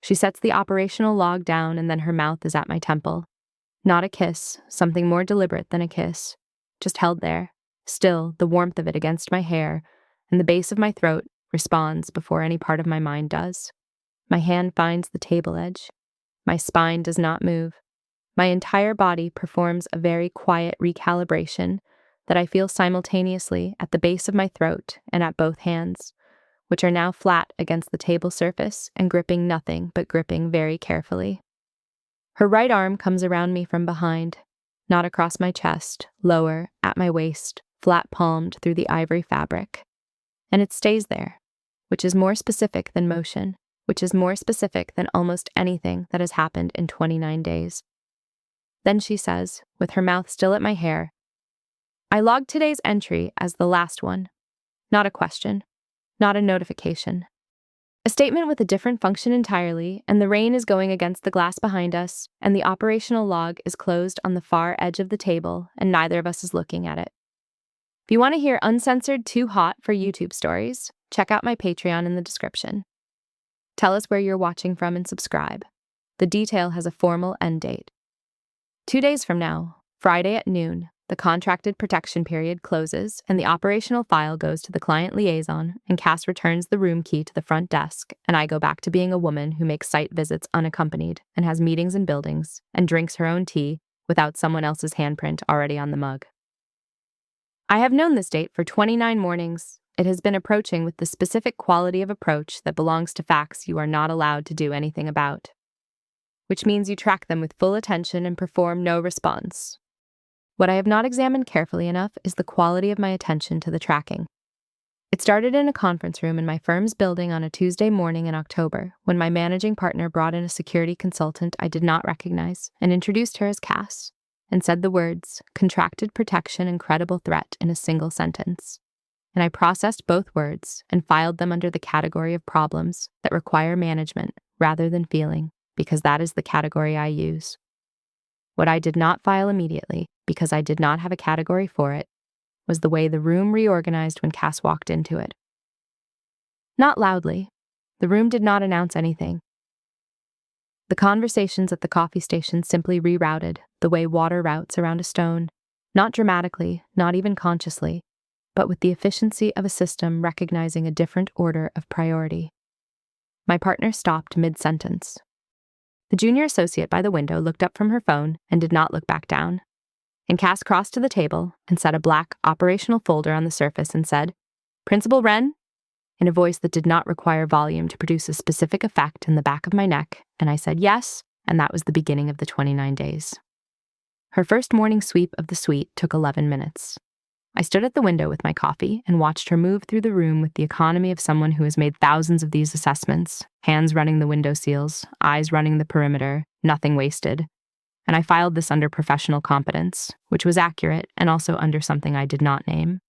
She sets the operational log down and then her mouth is at my temple. Not a kiss, something more deliberate than a kiss. Just held there, still, the warmth of it against my hair, and the base of my throat responds before any part of my mind does. My hand finds the table edge. My spine does not move. My entire body performs a very quiet recalibration that I feel simultaneously at the base of my throat and at both hands, which are now flat against the table surface and gripping nothing but gripping very carefully. Her right arm comes around me from behind, not across my chest, lower, at my waist, flat-palmed through the ivory fabric. And it stays there, which is more specific than motion, which is more specific than almost anything that has happened in 29 days. Then she says, with her mouth still at my hair, "I logged today's entry as the last one. Not a question, not a notification. A statement with a different function entirely, and the rain is going against the glass behind us, and the operational log is closed on the far edge of the table, and neither of us is looking at it. If you want to hear uncensored too hot for YouTube stories, check out my Patreon in the description. Tell us where you're watching from and subscribe. The detail has a formal end date. 2 days from now, Friday at noon, the contracted protection period closes and the operational file goes to the client liaison, and Cass returns the room key to the front desk, and I go back to being a woman who makes site visits unaccompanied and has meetings in buildings and drinks her own tea without someone else's handprint already on the mug. I have known this date for 29 mornings. It has been approaching with the specific quality of approach that belongs to facts you are not allowed to do anything about, which means you track them with full attention and perform no response. What I have not examined carefully enough is the quality of my attention to the tracking. It started in a conference room in my firm's building on a Tuesday morning in October, when my managing partner brought in a security consultant I did not recognize and introduced her as Cass, and said the words, contracted protection and credible threat in a single sentence. And I processed both words and filed them under the category of problems that require management rather than feeling, because that is the category I use. What I did not file immediately, because I did not have a category for it, was the way the room reorganized when Cass walked into it. Not loudly. The room did not announce anything. The conversations at the coffee station simply rerouted, the way water routes around a stone, not dramatically, not even consciously, but with the efficiency of a system recognizing a different order of priority. My partner stopped mid-sentence. The junior associate by the window looked up from her phone and did not look back down. And Cass crossed to the table and set a black operational folder on the surface and said, "Principal Wren?" in a voice that did not require volume to produce a specific effect in the back of my neck, and I said yes, and that was the beginning of the 29 days. Her first morning sweep of the suite took 11 minutes. I stood at the window with my coffee and watched her move through the room with the economy of someone who has made thousands of these assessments, hands running the window seals, eyes running the perimeter, nothing wasted. And I filed this under professional competence, which was accurate and also under something I did not name,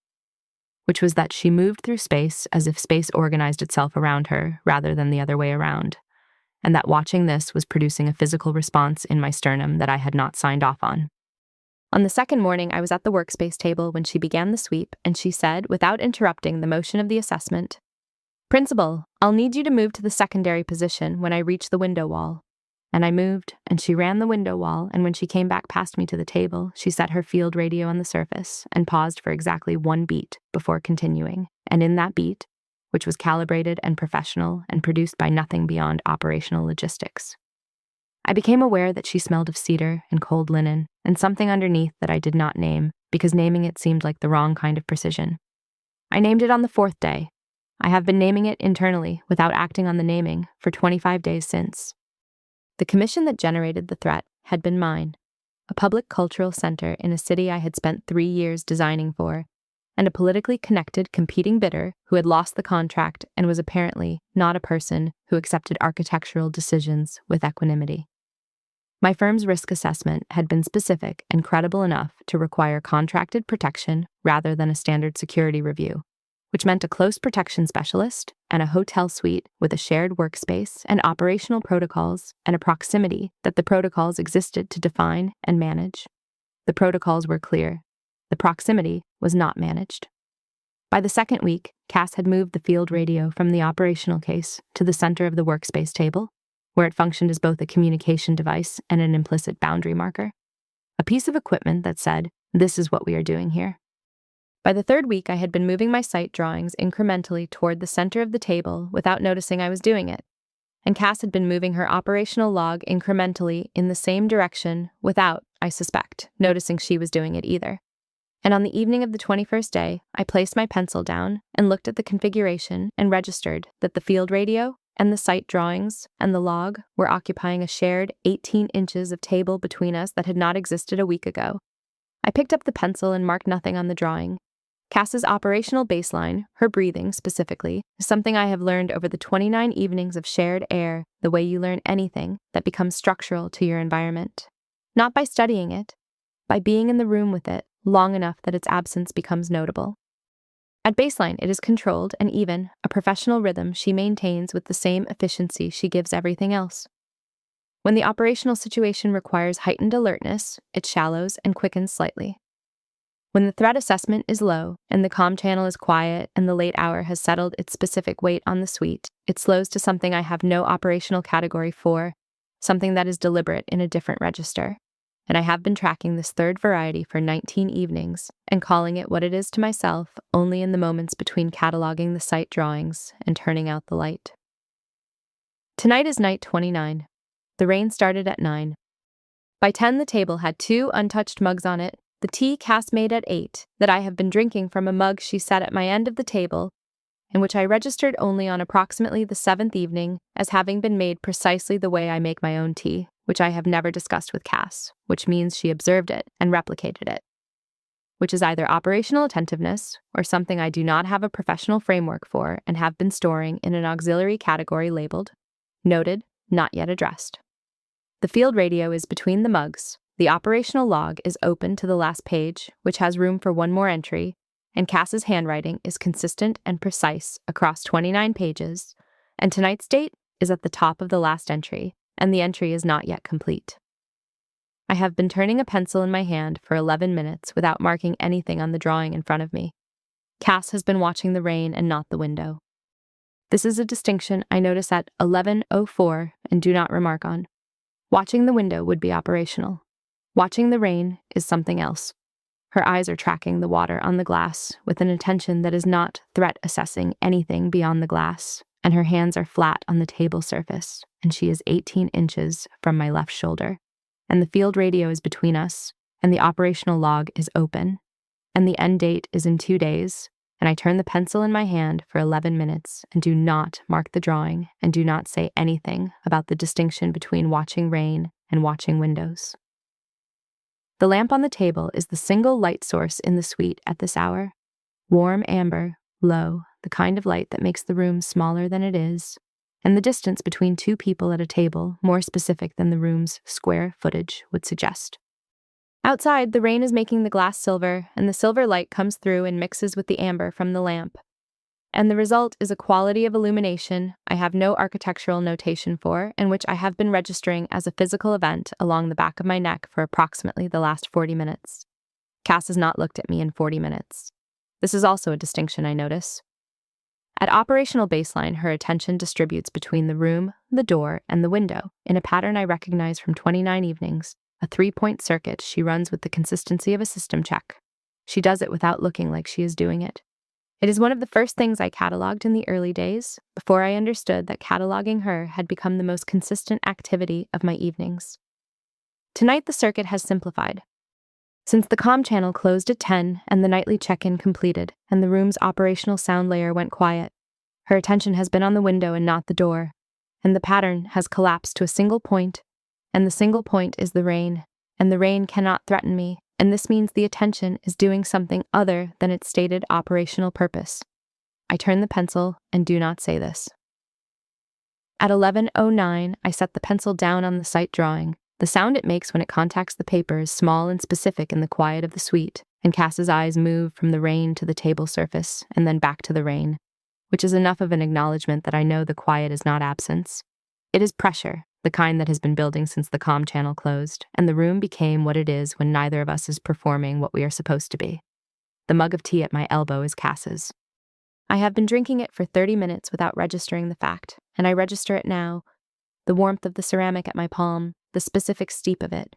which was that she moved through space as if space organized itself around her rather than the other way around, and that watching this was producing a physical response in my sternum that I had not signed off on. On the second morning, I was at the workspace table when she began the sweep, and she said, without interrupting the motion of the assessment, "Principal, I'll need you to move to the secondary position when I reach the window wall." And I moved, and she ran the window wall, and when she came back past me to the table, she set her field radio on the surface and paused for exactly 1 beat before continuing. And in that beat, which was calibrated and professional and produced by nothing beyond operational logistics, I became aware that she smelled of cedar and cold linen and something underneath that I did not name because naming it seemed like the wrong kind of precision. I named it on the 4th day. I have been naming it internally without acting on the naming for 25 days since. The commission that generated the threat had been mine, a public cultural center in a city I had spent 3 years designing for, and a politically connected competing bidder who had lost the contract and was apparently not a person who accepted architectural decisions with equanimity. My firm's risk assessment had been specific and credible enough to require contracted protection rather than a standard security review, which meant a close protection specialist and a hotel suite with a shared workspace and operational protocols and a proximity that the protocols existed to define and manage. The protocols were clear. The proximity was not managed. By the second week, Cass had moved the field radio from the operational case to the center of the workspace table, where it functioned as both a communication device and an implicit boundary marker. A piece of equipment that said, "This is what we are doing here." By the third week, I had been moving my sight drawings incrementally toward the center of the table without noticing I was doing it, and Cass had been moving her operational log incrementally in the same direction without, I suspect, noticing she was doing it either. And on the evening of the 21st day, I placed my pencil down and looked at the configuration and registered that the field radio and the sight drawings and the log were occupying a shared 18 inches of table between us that had not existed a week ago. I picked up the pencil and marked nothing on the drawing. Cass's operational baseline, her breathing specifically, is something I have learned over the 29 evenings of shared air, the way you learn anything that becomes structural to your environment. Not by studying it, by being in the room with it long enough that its absence becomes notable. At baseline, it is controlled and even, a professional rhythm she maintains with the same efficiency she gives everything else. When the operational situation requires heightened alertness, it shallows and quickens slightly. When the threat assessment is low and the comm channel is quiet and the late hour has settled its specific weight on the suite, it slows to something I have no operational category for, something that is deliberate in a different register. And I have been tracking this third variety for 19 evenings and calling it what it is to myself only in the moments between cataloging the sight drawings and turning out the light. Tonight is night 29. The rain started at 9. By 10, the table had 2 untouched mugs on it, the tea Cass made at 8 that I have been drinking from a mug she set at my end of the table, and which I registered only on approximately the 7th evening as having been made precisely the way I make my own tea, which I have never discussed with Cass, which means she observed it and replicated it, which is either operational attentiveness or something I do not have a professional framework for and have been storing in an auxiliary category labeled, noted, not yet addressed. The field radio is between the mugs. The operational log is open to the last page, which has room for one more entry, and Cass's handwriting is consistent and precise across 29 pages, and tonight's date is at the top of the last entry, and the entry is not yet complete. I have been turning a pencil in my hand for 11 minutes without marking anything on the drawing in front of me. Cass has been watching the rain and not the window. This is a distinction I notice at 11:04 and do not remark on. Watching the window would be operational. Watching the rain is something else. Her eyes are tracking the water on the glass with an attention that is not threat assessing anything beyond the glass, and her hands are flat on the table surface, and she is 18 inches from my left shoulder, and the field radio is between us, and the operational log is open, and the end date is in 2 days, and I turn the pencil in my hand for 11 minutes and do not mark the drawing and do not say anything about the distinction between watching rain and watching windows. The lamp on the table is the single light source in the suite at this hour. Warm amber, low, the kind of light that makes the room smaller than it is, and the distance between 2 people at a table more specific than the room's square footage would suggest. Outside, the rain is making the glass silver, and the silver light comes through and mixes with the amber from the lamp. And the result is a quality of illumination I have no architectural notation for, and which I have been registering as a physical event along the back of my neck for approximately the last 40 minutes. Cass has not looked at me in 40 minutes. This is also a distinction I notice. At operational baseline, her attention distributes between the room, the door, and the window in a pattern I recognize from 29 evenings, a 3-point circuit she runs with the consistency of a system check. She does it without looking like she is doing it. It is one of the first things I cataloged in the early days, before I understood that cataloging her had become the most consistent activity of my evenings. Tonight the circuit has simplified. Since the comm channel closed at 10 and the nightly check-in completed, and the room's operational sound layer went quiet, her attention has been on the window and not the door, and the pattern has collapsed to a single point, and the single point is the rain, and the rain cannot threaten me, and this means the attention is doing something other than its stated operational purpose. I turn the pencil and do not say this. At 11:09, I set the pencil down on the sight drawing. The sound it makes when it contacts the paper is small and specific in the quiet of the suite, and Cass's eyes move from the rain to the table surface and then back to the rain, which is enough of an acknowledgement that I know the quiet is not absence. It is pressure, the kind that has been building since the comm channel closed, and the room became what it is when neither of us is performing what we are supposed to be. The mug of tea at my elbow is Cass's. I have been drinking it for 30 minutes without registering the fact, and I register it now. the warmth of the ceramic at my palm, the specific steep of it.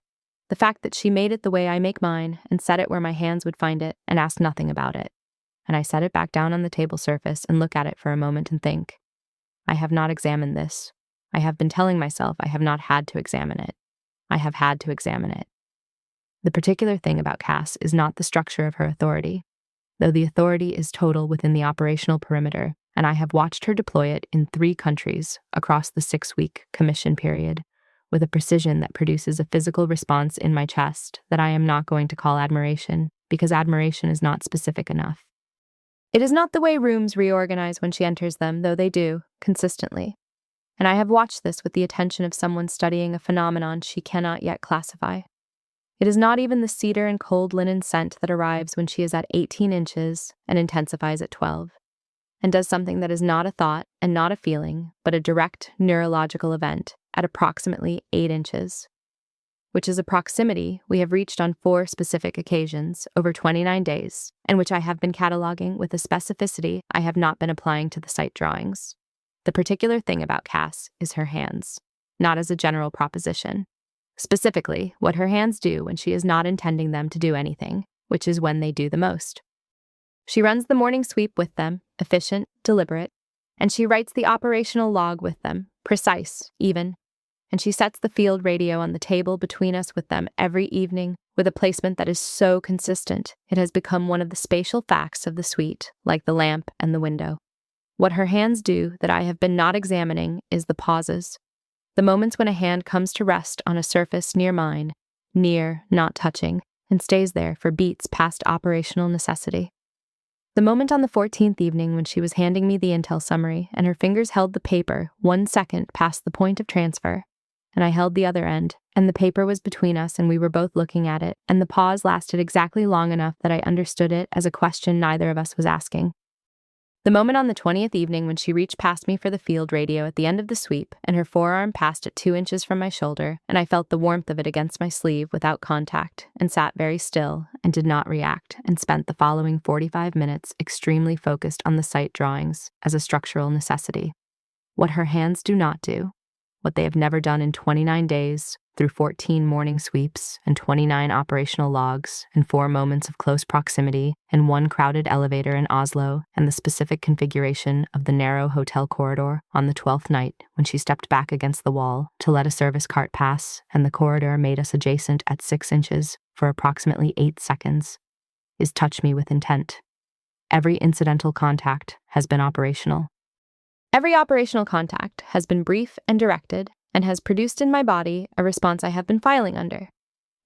The fact that she made it the way I make mine and set it where my hands would find it and asked nothing about it. And I set it back down on the table surface and look at it for a moment and think, I have not examined this. I have been telling myself I have not had to examine it. I have had to examine it. The particular thing about Cass is not the structure of her authority, though the authority is total within the operational perimeter, and I have watched her deploy it in 3 countries across the 6-week commission period, with a precision that produces a physical response in my chest that I am not going to call admiration, because admiration is not specific enough. It is not the way rooms reorganize when she enters them, though they do, consistently. And I have watched this with the attention of someone studying a phenomenon she cannot yet classify. It is not even the cedar and cold linen scent that arrives when she is at 18 inches and intensifies at 12, and does something that is not a thought and not a feeling, but a direct neurological event at approximately 8 inches, which is a proximity we have reached on 4 specific occasions over 29 days, and which I have been cataloging with a specificity I have not been applying to the site drawings. The particular thing about Cass is her hands, not as a general proposition. Specifically, what her hands do when she is not intending them to do anything, which is when they do the most. She runs the morning sweep with them, efficient, deliberate, and she writes the operational log with them, precise, even, and she sets the field radio on the table between us with them every evening with a placement that is so consistent it has become one of the spatial facts of the suite, like the lamp and the window. What her hands do that I have been not examining is the pauses. The moments when a hand comes to rest on a surface near mine, near, not touching, and stays there for beats past operational necessity. The moment on the 14th evening when she was handing me the intel summary and her fingers held the paper 1 second past the point of transfer, and I held the other end, and the paper was between us and we were both looking at it, and the pause lasted exactly long enough that I understood it as a question neither of us was asking. The moment on the 20th evening when she reached past me for the field radio at the end of the sweep, and her forearm passed at 2 inches from my shoulder, and I felt the warmth of it against my sleeve without contact, and sat very still, and did not react, and spent the following 45 minutes extremely focused on the site drawings as a structural necessity. What her hands do not do, what they have never done in 29 days, through 14 morning sweeps and 29 operational logs and 4 moments of close proximity and 1 crowded elevator in Oslo and the specific configuration of the narrow hotel corridor on the 12th night when she stepped back against the wall to let a service cart pass and the corridor made us adjacent at 6 inches for approximately 8 seconds, is touch me with intent. Every incidental contact has been operational. Every operational contact has been brief and directed and has produced in my body a response I have been filing under.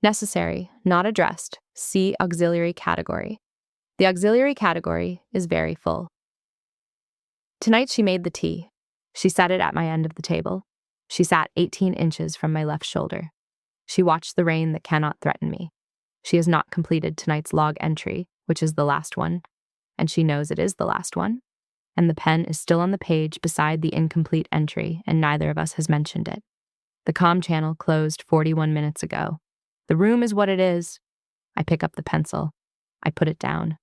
Necessary, not addressed, see auxiliary category. The auxiliary category is very full. Tonight she made the tea. She set it at my end of the table. She sat 18 inches from my left shoulder. She watched the rain that cannot threaten me. She has not completed tonight's log entry, which is the last one, and she knows it is the last one. And the pen is still on the page beside the incomplete entry, and neither of us has mentioned it. The comm channel closed 41 minutes ago. The room is what it is. I pick up the pencil. I put it down.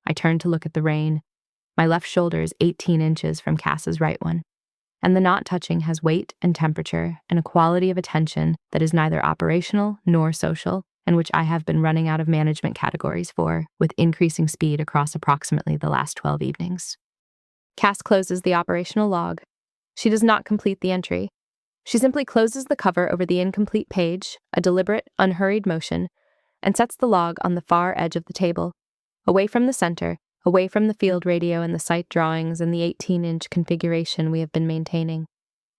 I turn to look at the rain. My left shoulder is 18 inches from Cass's right one. And the not touching has weight and temperature and a quality of attention that is neither operational nor social, and which I have been running out of management categories for, with increasing speed across approximately the last 12 evenings. Cass closes the operational log. She does not complete the entry. She simply closes the cover over the incomplete page, a deliberate, unhurried motion, and sets the log on the far edge of the table, away from the center, away from the field radio and the site drawings and the 18-inch configuration we have been maintaining.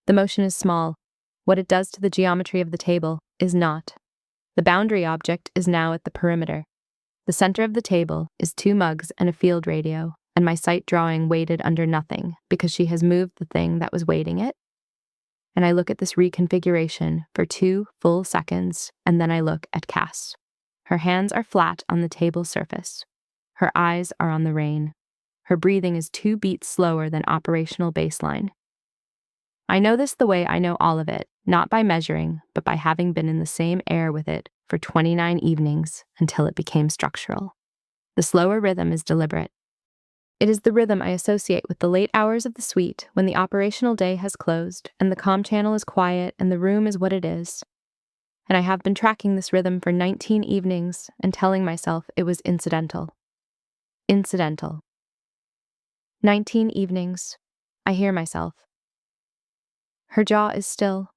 The motion is small. What it does to the geometry of the table is not. The boundary object is now at the perimeter. The center of the table is 2 mugs and a field radio, and my sight drawing weighted under nothing because she has moved the thing that was weighting it. And I look at this reconfiguration for 2 full seconds, and then I look at Cass. Her hands are flat on the table surface. Her eyes are on the rain. Her breathing is 2 beats slower than operational baseline. I know this the way I know all of it, not by measuring, but by having been in the same air with it for 29 evenings until it became structural. The slower rhythm is deliberate. It is the rhythm I associate with the late hours of the suite when the operational day has closed and the comm channel is quiet and the room is what it is. And I have been tracking this rhythm for 19 evenings and telling myself it was incidental. Incidental. 19 evenings. I hear myself. Her jaw is still.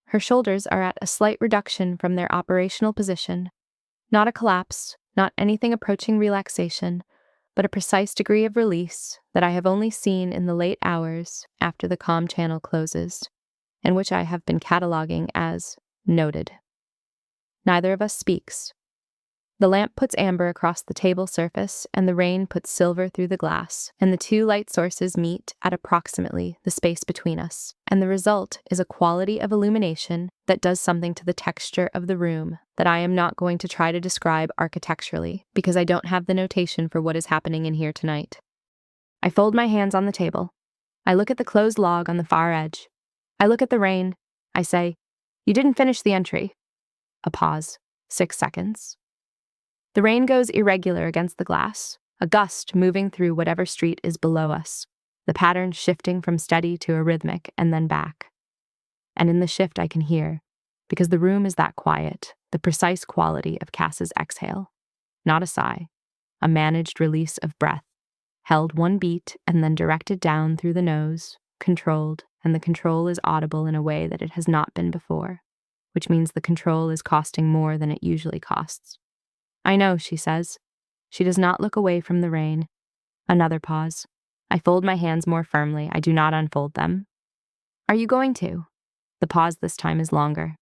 Her shoulders are at a slight reduction from their operational position. Not a collapse, not anything approaching relaxation, but a precise degree of release that I have only seen in the late hours after the comm channel closes, and which I have been cataloging as noted. Neither of us speaks. The lamp puts amber across the table surface, and the rain puts silver through the glass, and the two light sources meet at approximately the space between us, and the result is a quality of illumination that does something to the texture of the room that I am not going to try to describe architecturally, because I don't have the notation for what is happening in here tonight. I fold my hands on the table. I look at the closed log on the far edge. I look at the rain. I say, "You didn't finish the entry." A pause. 6 seconds. The rain goes irregular against the glass, a gust moving through whatever street is below us, the pattern shifting from steady to a rhythmic and then back. And in the shift I can hear, because the room is that quiet, the precise quality of Cass's exhale. Not a sigh, a managed release of breath, held one beat and then directed down through the nose, controlled, and the control is audible in a way that it has not been before, which means the control is costing more than it usually costs. "I know," she says. She does not look away from the rain. Another pause. I fold my hands more firmly. I do not unfold them. "Are you going to?" The pause this time is longer.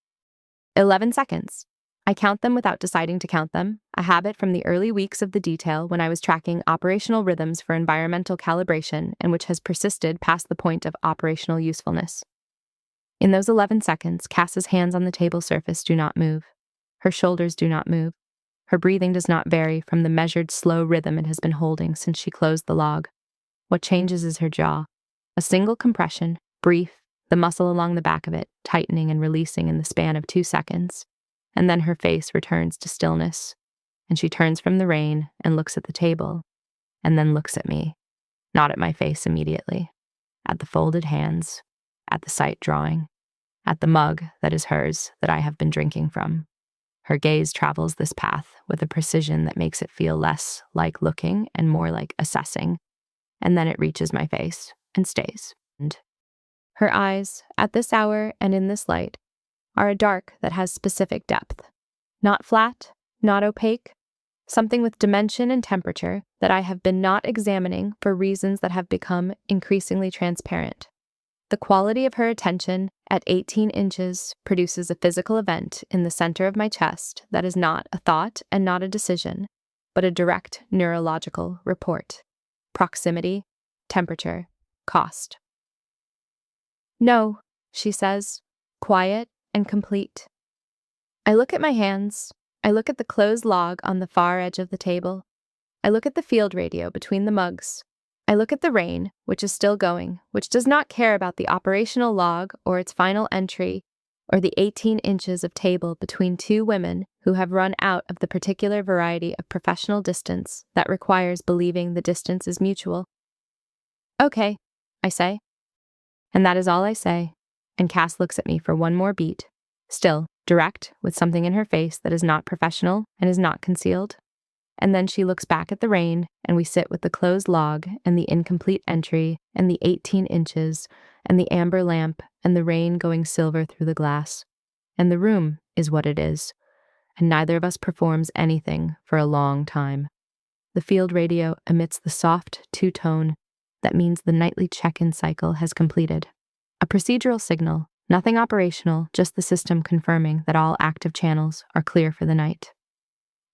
11 seconds. I count them without deciding to count them, a habit from the early weeks of the detail when I was tracking operational rhythms for environmental calibration and which has persisted past the point of operational usefulness. In those 11 seconds, Cass's hands on the table surface do not move. Her shoulders do not move. Her breathing does not vary from the measured, slow rhythm it has been holding since she closed the log. What changes is her jaw. A single compression, brief, the muscle along the back of it tightening and releasing in the span of 2 seconds. And then her face returns to stillness, and she turns from the rain and looks at the table, and then looks at me, not at my face immediately, at the folded hands, at the sight drawing, at the mug that is hers that I have been drinking from. Her gaze travels this path with a precision that makes it feel less like looking and more like assessing, and then it reaches my face and stays. And her eyes, at this hour and in this light, are a dark that has specific depth. Not flat, not opaque, something with dimension and temperature that I have been not examining for reasons that have become increasingly transparent. The quality of her attention at 18 inches produces a physical event in the center of my chest that is not a thought and not a decision, but a direct neurological report. Proximity, temperature, cost. "No," she says, quiet and complete. I look at my hands. I look at the closed log on the far edge of the table. I look at the field radio between the mugs. I look at the rain, which is still going, which does not care about the operational log or its final entry, or the 18 inches of table between two women who have run out of the particular variety of professional distance that requires believing the distance is mutual. "Okay," I say. And that is all I say, and Cass looks at me for one more beat, still direct, with something in her face that is not professional and is not concealed. And then she looks back at the rain, and we sit with the closed log and the incomplete entry and the 18 inches and the amber lamp and the rain going silver through the glass. And the room is what it is, and neither of us performs anything for a long time. The field radio emits the soft two-tone that means the nightly check-in cycle has completed. A procedural signal, nothing operational, just the system confirming that all active channels are clear for the night.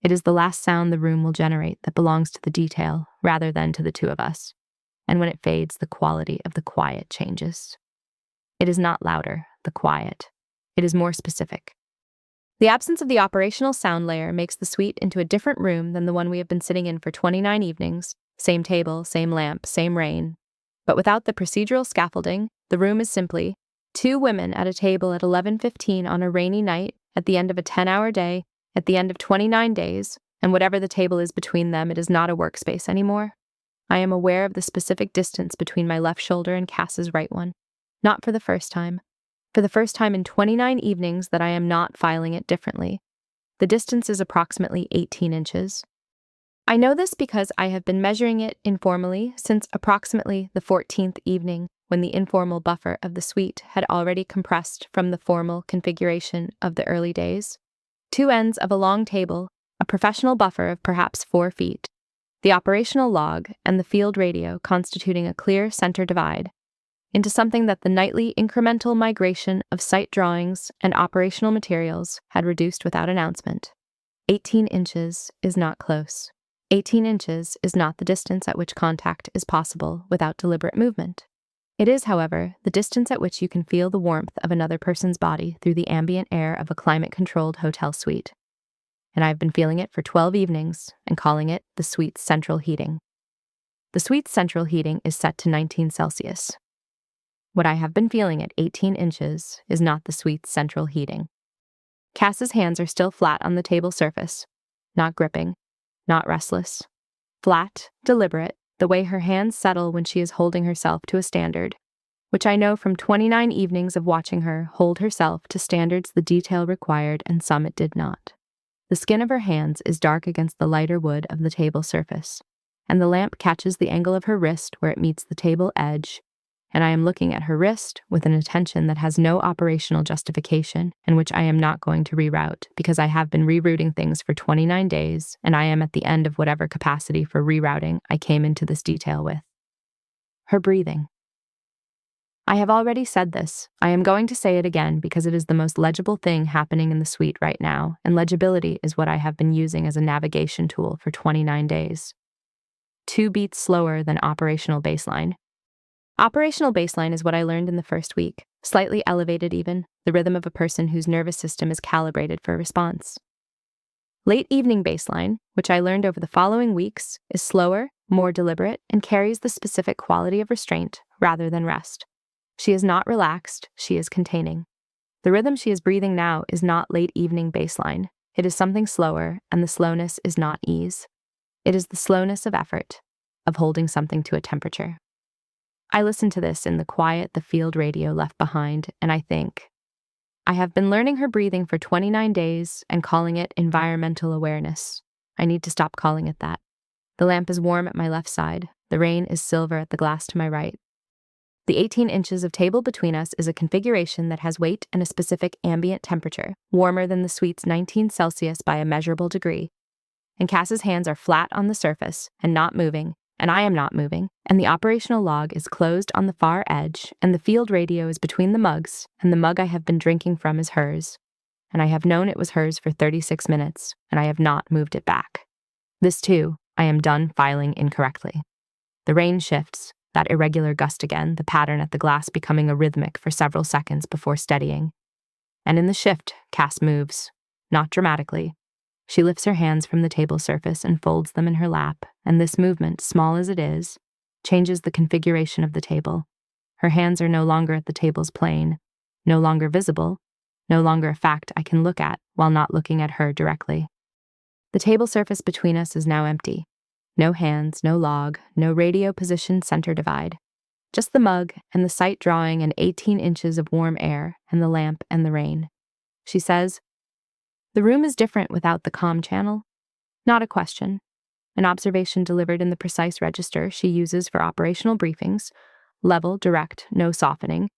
It is the last sound the room will generate that belongs to the detail rather than to the two of us. And when it fades, the quality of the quiet changes. It is not louder, the quiet. It is more specific. The absence of the operational sound layer makes the suite into a different room than the one we have been sitting in for 29 evenings. Same table, same lamp, same rain. But without the procedural scaffolding, the room is simply two women at a table at 11:15 on a rainy night, at the end of a 10-hour day, at the end of 29 days, and whatever the table is between them, it is not a workspace anymore. I am aware of the specific distance between my left shoulder and Cass's right one. Not for the first time. For the first time in 29 evenings that I am not filing it differently. The distance is approximately 18 inches. I know this because I have been measuring it informally since approximately the 14th evening, when the informal buffer of the suite had already compressed from the formal configuration of the early days. 2 ends of a long table, a professional buffer of perhaps 4 feet, the operational log, and the field radio constituting a clear center divide, into something that the nightly incremental migration of site drawings and operational materials had reduced without announcement. 18 inches is not close. 18 inches is not the distance at which contact is possible without deliberate movement. It is, however, the distance at which you can feel the warmth of another person's body through the ambient air of a climate-controlled hotel suite. And I've been feeling it for 12 evenings and calling it the suite's central heating. The suite's central heating is set to 19 Celsius. What I have been feeling at 18 inches is not the suite's central heating. Cass's hands are still flat on the table surface, not gripping, not restless. Flat, deliberate, the way her hands settle when she is holding herself to a standard, which I know from 29 evenings of watching her hold herself to standards the detail required and some it did not. The skin of her hands is dark against the lighter wood of the table surface, and the lamp catches the angle of her wrist where it meets the table edge, and I am looking at her wrist with an attention that has no operational justification and which I am not going to reroute because I have been rerouting things for 29 days and I am at the end of whatever capacity for rerouting I came into this detail with. Her breathing. I have already said this. I am going to say it again because it is the most legible thing happening in the suite right now, and legibility is what I have been using as a navigation tool for 29 days. 2 beats slower than operational baseline. Operational baseline is what I learned in the first week, slightly elevated even, the rhythm of a person whose nervous system is calibrated for response. Late evening baseline, which I learned over the following weeks, is slower, more deliberate, and carries the specific quality of restraint rather than rest. She is not relaxed, she is containing. The rhythm she is breathing now is not late evening baseline. It is something slower, and the slowness is not ease. It is the slowness of effort, of holding something to a temperature. I listen to this in the quiet the field radio left behind, and I think, I have been learning her breathing for 29 days and calling it environmental awareness. I need to stop calling it that. The lamp is warm at my left side. The rain is silver at the glass to my right. The 18 inches of table between us is a configuration that has weight and a specific ambient temperature, warmer than the suite's 19 Celsius by a measurable degree. And Cass's hands are flat on the surface and not moving, and I am not moving, and the operational log is closed on the far edge, and the field radio is between the mugs, and the mug I have been drinking from is hers. And I have known it was hers for 36 minutes, and I have not moved it back. This too, I am done filing incorrectly. The rain shifts, that irregular gust again, the pattern at the glass becoming a rhythmic for several seconds before steadying. And in the shift, Cass moves, not dramatically. She lifts her hands from the table surface and folds them in her lap, and this movement, small as it is, changes the configuration of the table. Her hands are no longer at the table's plane, no longer visible, no longer a fact I can look at while not looking at her directly. The table surface between us is now empty. No hands, no log, no radio position center divide. Just the mug and the sight drawing and 18 inches of warm air and the lamp and the rain. She says, "The room is different without the comm channel." Not a question. An observation delivered in the precise register she uses for operational briefings, level, direct, no softening,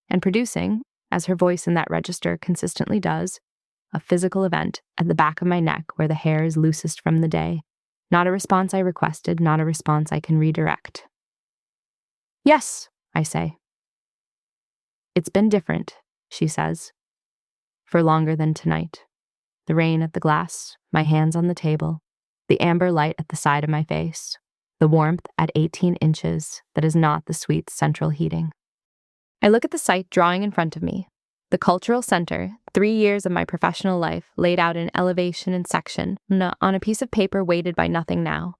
and producing, as her voice in that register consistently does, a physical event at the back of my neck where the hair is loosest from the day. Not a response I requested, not a response I can redirect. "Yes," I say. "It's been different," she says. "For longer than tonight." The rain at the glass, my hands on the table, the amber light at the side of my face, the warmth at 18 inches that is not the suite's central heating. I look at the site drawing in front of me. The cultural center, 3 years of my professional life laid out in elevation and section, on a piece of paper weighted by nothing now.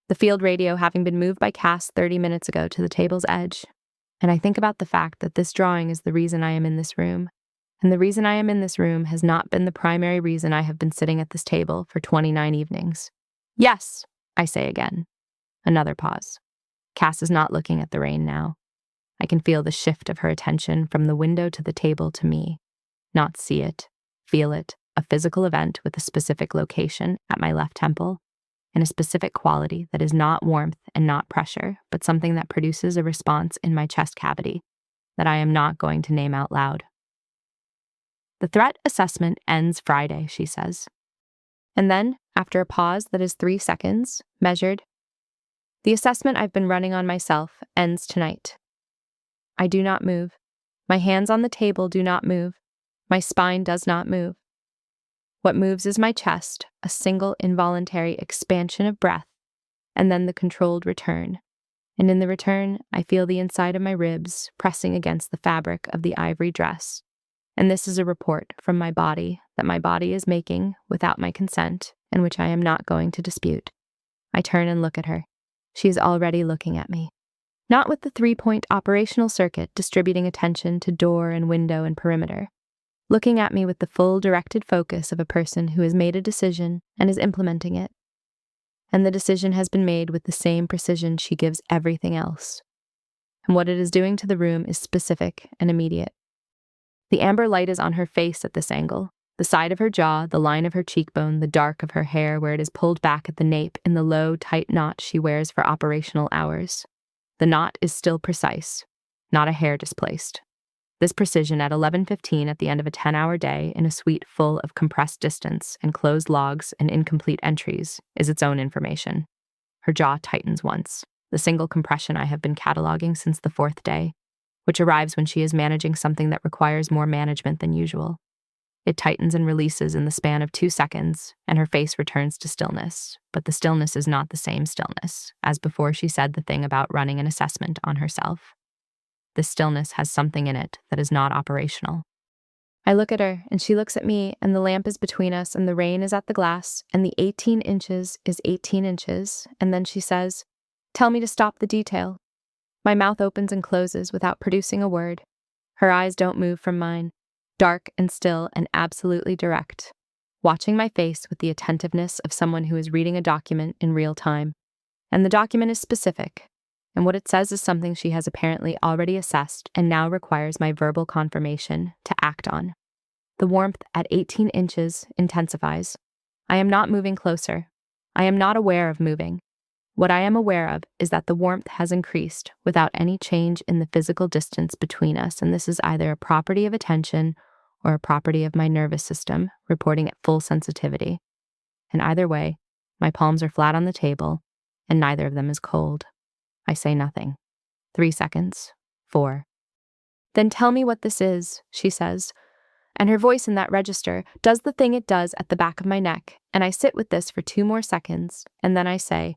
The field radio having been moved by Cass 30 minutes ago to the table's edge. And I think about the fact that this drawing is the reason I am in this room. And the reason I am in this room has not been the primary reason I have been sitting at this table for 29 evenings. "Yes," I say again. Another pause. Cass is not looking at the rain now. I can feel the shift of her attention from the window to the table to me. Not see it, feel it, a physical event with a specific location at my left temple, and a specific quality that is not warmth and not pressure, but something that produces a response in my chest cavity that I am not going to name out loud. The threat assessment ends Friday, she says. And then, after a pause that is 3 seconds, measured, the assessment I've been running on myself ends tonight. I do not move. My hands on the table do not move. My spine does not move. What moves is my chest, a single involuntary expansion of breath, and then the controlled return. And in the return, I feel the inside of my ribs pressing against the fabric of the ivory dress. And this is a report from my body that my body is making without my consent, and which I am not going to dispute. I turn and look at her. She is already looking at me. Not with the 3-point operational circuit distributing attention to door and window and perimeter. Looking at me with the full directed focus of a person who has made a decision and is implementing it. And the decision has been made with the same precision she gives everything else. And what it is doing to the room is specific and immediate. The amber light is on her face at this angle, the side of her jaw, the line of her cheekbone, the dark of her hair where it is pulled back at the nape in the low, tight knot she wears for operational hours. The knot is still precise, not a hair displaced. This precision at 11:15 at the end of a 10-hour day in a suite full of compressed distance and closed logs and incomplete entries is its own information. Her jaw tightens once, the single compression I have been cataloging since the 4th day, which arrives when she is managing something that requires more management than usual. It tightens and releases in the span of 2 seconds, and her face returns to stillness, but the stillness is not the same stillness as before she said the thing about running an assessment on herself. This stillness has something in it that is not operational. I look at her, and she looks at me, and the lamp is between us, and the rain is at the glass, and the 18 inches is 18 inches, and then she says, "Tell me to stop the detail." My mouth opens and closes without producing a word. Her eyes don't move from mine, dark and still and absolutely direct, watching my face with the attentiveness of someone who is reading a document in real time. And the document is specific, and what it says is something she has apparently already assessed and now requires my verbal confirmation to act on. The warmth at 18 inches intensifies. I am not moving closer. I am not aware of moving. What I am aware of is that the warmth has increased without any change in the physical distance between us, and this is either a property of attention or a property of my nervous system reporting at full sensitivity. And either way, my palms are flat on the table, and neither of them is cold. I say nothing. 3 seconds. 4. "Then tell me what this is," she says, and her voice in that register does the thing it does at the back of my neck, and I sit with this for 2 more seconds, and then I say,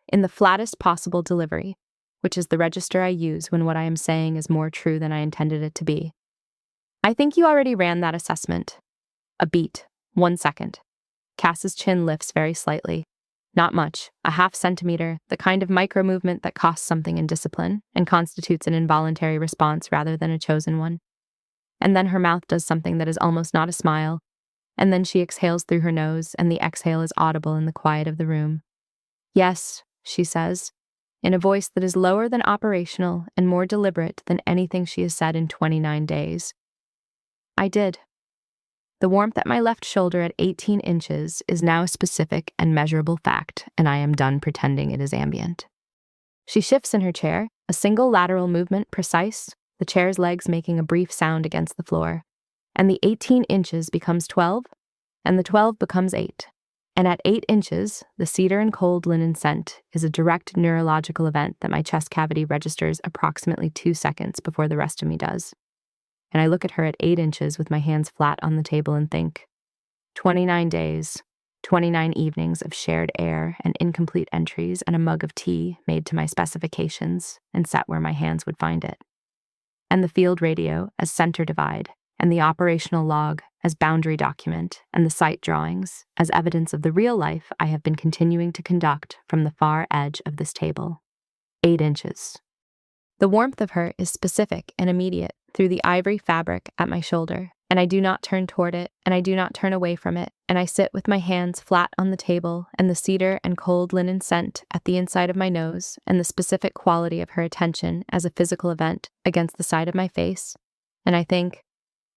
in the flattest possible delivery, which is the register I use when what I am saying is more true than I intended it to be. "I think you already ran that assessment." A beat. 1 second. Cass's chin lifts very slightly. Not much, a ½ centimeter, the kind of micro-movement that costs something in discipline and constitutes an involuntary response rather than a chosen one. And then her mouth does something that is almost not a smile, and then she exhales through her nose, and the exhale is audible in the quiet of the room. "Yes," she says, in a voice that is lower than operational and more deliberate than anything she has said in 29 days. "I did. The warmth at my left shoulder at 18 inches is now a specific and measurable fact, and I am done pretending it is ambient." She shifts in her chair, a single lateral movement precise, the chair's legs making a brief sound against the floor, and the 18 inches becomes 12, and the 12 becomes 8. And at 8 inches, the cedar and cold linen scent is a direct neurological event that my chest cavity registers approximately 2 seconds before the rest of me does. And I look at her at 8 inches with my hands flat on the table and think, 29 days, 29 evenings of shared air and incomplete entries and a mug of tea made to my specifications and set where my hands would find it. And the field radio as center divide, and the operational log as boundary document, and the site drawings as evidence of the real life I have been continuing to conduct from the far edge of this table. 8 inches. The warmth of her is specific and immediate through the ivory fabric at my shoulder, And I do not turn toward it, and I do not turn away from it, and I sit with my hands flat on the table, and the cedar and cold linen scent at the inside of my nose, and the specific quality of her attention as a physical event against the side of my face, and I think,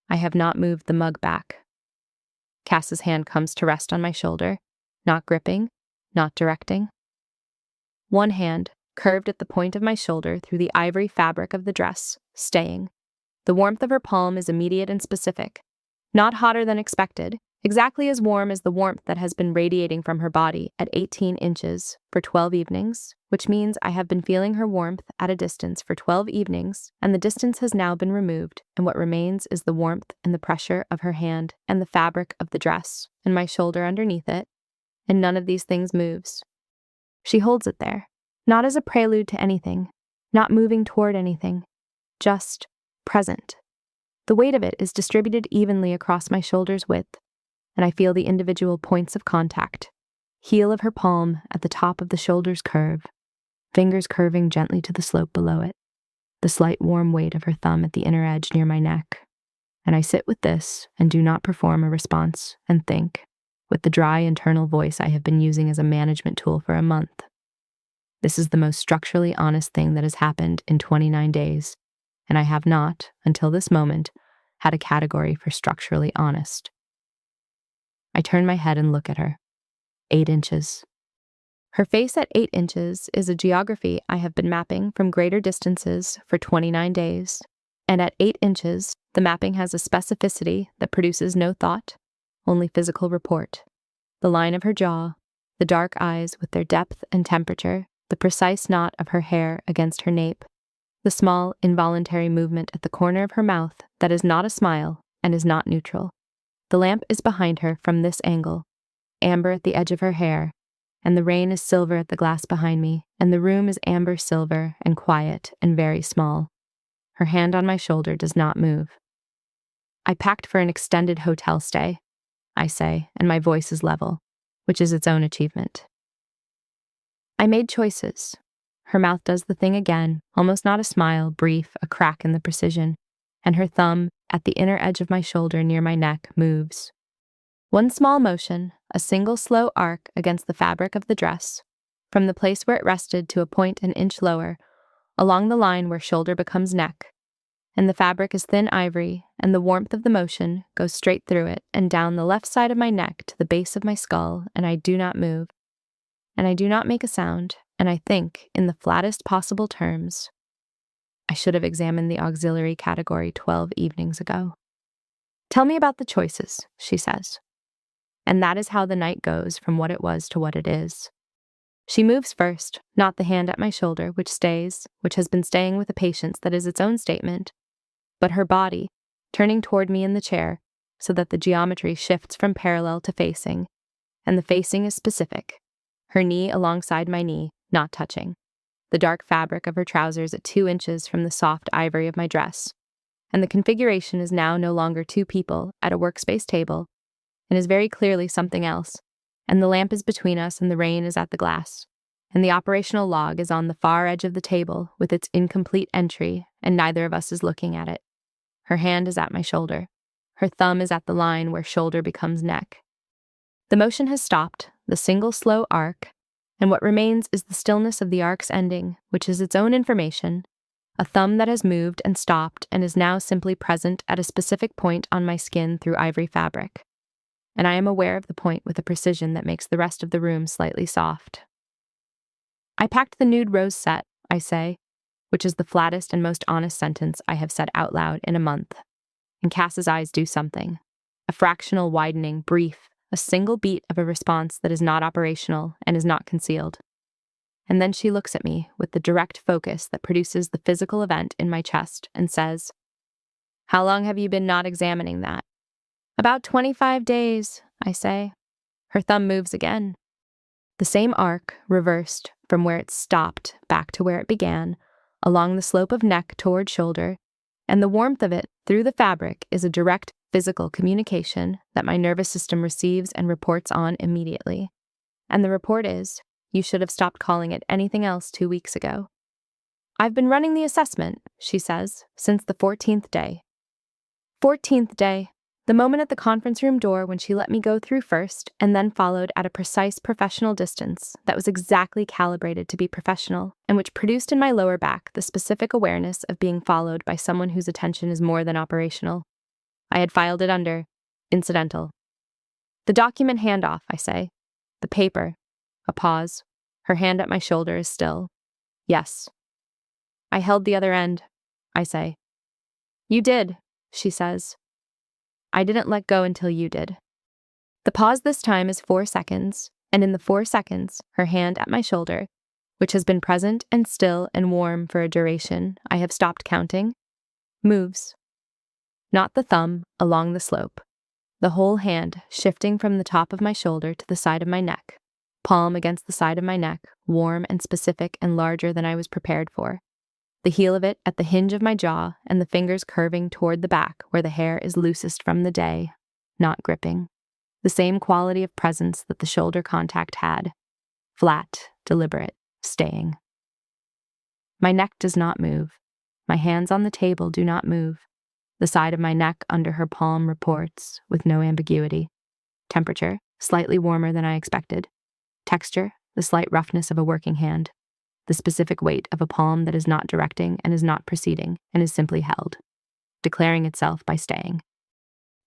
I have not moved the mug back. Cass's hand comes to rest on my shoulder, not gripping, not directing. One hand, curved at the point of my shoulder through the ivory fabric of the dress, staying. The warmth of her palm is immediate and specific, not hotter than expected, exactly as warm as the warmth that has been radiating from her body at 18 inches for 12 evenings, which means I have been feeling her warmth at a distance for 12 evenings, and the distance has now been removed, and what remains is the warmth and the pressure of her hand and the fabric of the dress, and my shoulder underneath it, and none of these things moves. She holds it there, not as a prelude to anything, not moving toward anything, just present. The weight of it is distributed evenly across my shoulder's width, and I feel the individual points of contact. Heel of her palm at the top of the shoulder's curve, fingers curving gently to the slope below it, the slight warm weight of her thumb at the inner edge near my neck. And I sit with this and do not perform a response and think, with the dry internal voice I have been using as a management tool for a month. This is the most structurally honest thing that has happened in 29 days, and I have not, until this moment, had a category for structurally honest. I turn my head and look at her. 8 inches. Her face at 8 inches is a geography I have been mapping from greater distances for 29 days, and at 8 inches, the mapping has a specificity that produces no thought, only physical report. The line of her jaw, the dark eyes with their depth and temperature, the precise knot of her hair against her nape, the small, involuntary movement at the corner of her mouth that is not a smile and is not neutral. The lamp is behind her from this angle, amber at the edge of her hair, and the rain is silver at the glass behind me, and the room is amber silver and quiet and very small. Her hand on my shoulder does not move. I packed for an extended hotel stay, I say, and my voice is level, which is its own achievement. I made choices. Her mouth does the thing again, almost not a smile, brief, a crack in the precision, and her thumb, at the inner edge of my shoulder near my neck, moves. One small motion, a single slow arc against the fabric of the dress, from the place where it rested to a point an inch lower, along the line where shoulder becomes neck, and the fabric is thin ivory, and the warmth of the motion goes straight through it and down the left side of my neck to the base of my skull, and I do not move. And I do not make a sound, and I think, in the flattest possible terms, I should have examined the auxiliary category 12 evenings ago. Tell me about the choices, she says. And that is how the night goes from what it was to what it is. She moves first, not the hand at my shoulder, which stays, which has been staying with a patience that is its own statement, but her body, turning toward me in the chair, so that the geometry shifts from parallel to facing, and the facing is specific. Her knee alongside my knee, not touching. The dark fabric of her trousers at 2 inches from the soft ivory of my dress. And the configuration is now no longer 2 people at a workspace table, and is very clearly something else, and the lamp is between us and the rain is at the glass, and the operational log is on the far edge of the table with its incomplete entry, and neither of us is looking at it. Her hand is at my shoulder. Her thumb is at the line where shoulder becomes neck. The motion has stopped, the single slow arc, and what remains is the stillness of the arc's ending, which is its own information, a thumb that has moved and stopped and is now simply present at a specific point on my skin through ivory fabric. And I am aware of the point with a precision that makes the rest of the room slightly soft. I packed the nude rose set, I say, which is the flattest and most honest sentence I have said out loud in a month. And Cass's eyes do something. A fractional widening, brief, a single beat of a response that is not operational and is not concealed. And then she looks at me with the direct focus that produces the physical event in my chest and says, "How long have you been not examining that?" "About 25 days, I say. Her thumb moves again. The same arc, reversed from where it stopped back to where it began, along the slope of neck toward shoulder, and the warmth of it through the fabric is a direct physical communication that my nervous system receives and reports on immediately. And the report is, you should have stopped calling it anything else 2 weeks ago. I've been running the assessment, she says, since the 14th day. 14th day, The moment at the conference room door when she let me go through first and then followed at a precise professional distance that was exactly calibrated to be professional and which produced in my lower back the specific awareness of being followed by someone whose attention is more than operational. I had filed it under incidental. The document handoff, I say. The paper. A pause. Her hand at my shoulder is still. Yes. I held the other end, I say. You did, she says. I didn't let go until you did. The pause this time is 4 seconds, and in the 4 seconds, her hand at my shoulder, which has been present and still and warm for a duration I have stopped counting, moves. Not the thumb, along the slope. The whole hand shifting from the top of my shoulder to the side of my neck, palm against the side of my neck, warm and specific and larger than I was prepared for. The heel of it at the hinge of my jaw and the fingers curving toward the back where the hair is loosest from the day, not gripping. The same quality of presence that the shoulder contact had. Flat, deliberate, staying. My neck does not move. My hands on the table do not move. The side of my neck under her palm reports, with no ambiguity. Temperature, slightly warmer than I expected. Texture, the slight roughness of a working hand. The specific weight of a palm that is not directing and is not proceeding and is simply held, declaring itself by staying.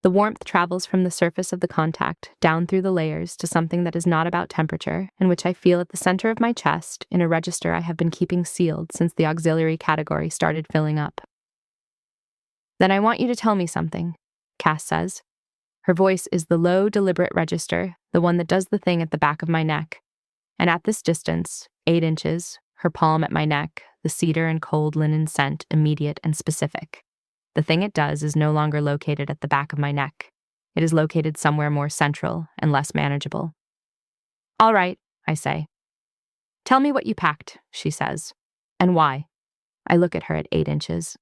The warmth travels from the surface of the contact down through the layers to something that is not about temperature and which I feel at the center of my chest in a register I have been keeping sealed since the auxiliary category started filling up. Then I want you to tell me something, Cass says. Her voice is the low, deliberate register, the one that does the thing at the back of my neck. And at this distance, 8 inches, her palm at my neck, the cedar and cold linen scent immediate and specific. The thing it does is no longer located at the back of my neck. It is located somewhere more central and less manageable. All right, I say. Tell me what you packed, she says. And why? I look at her at 8 inches.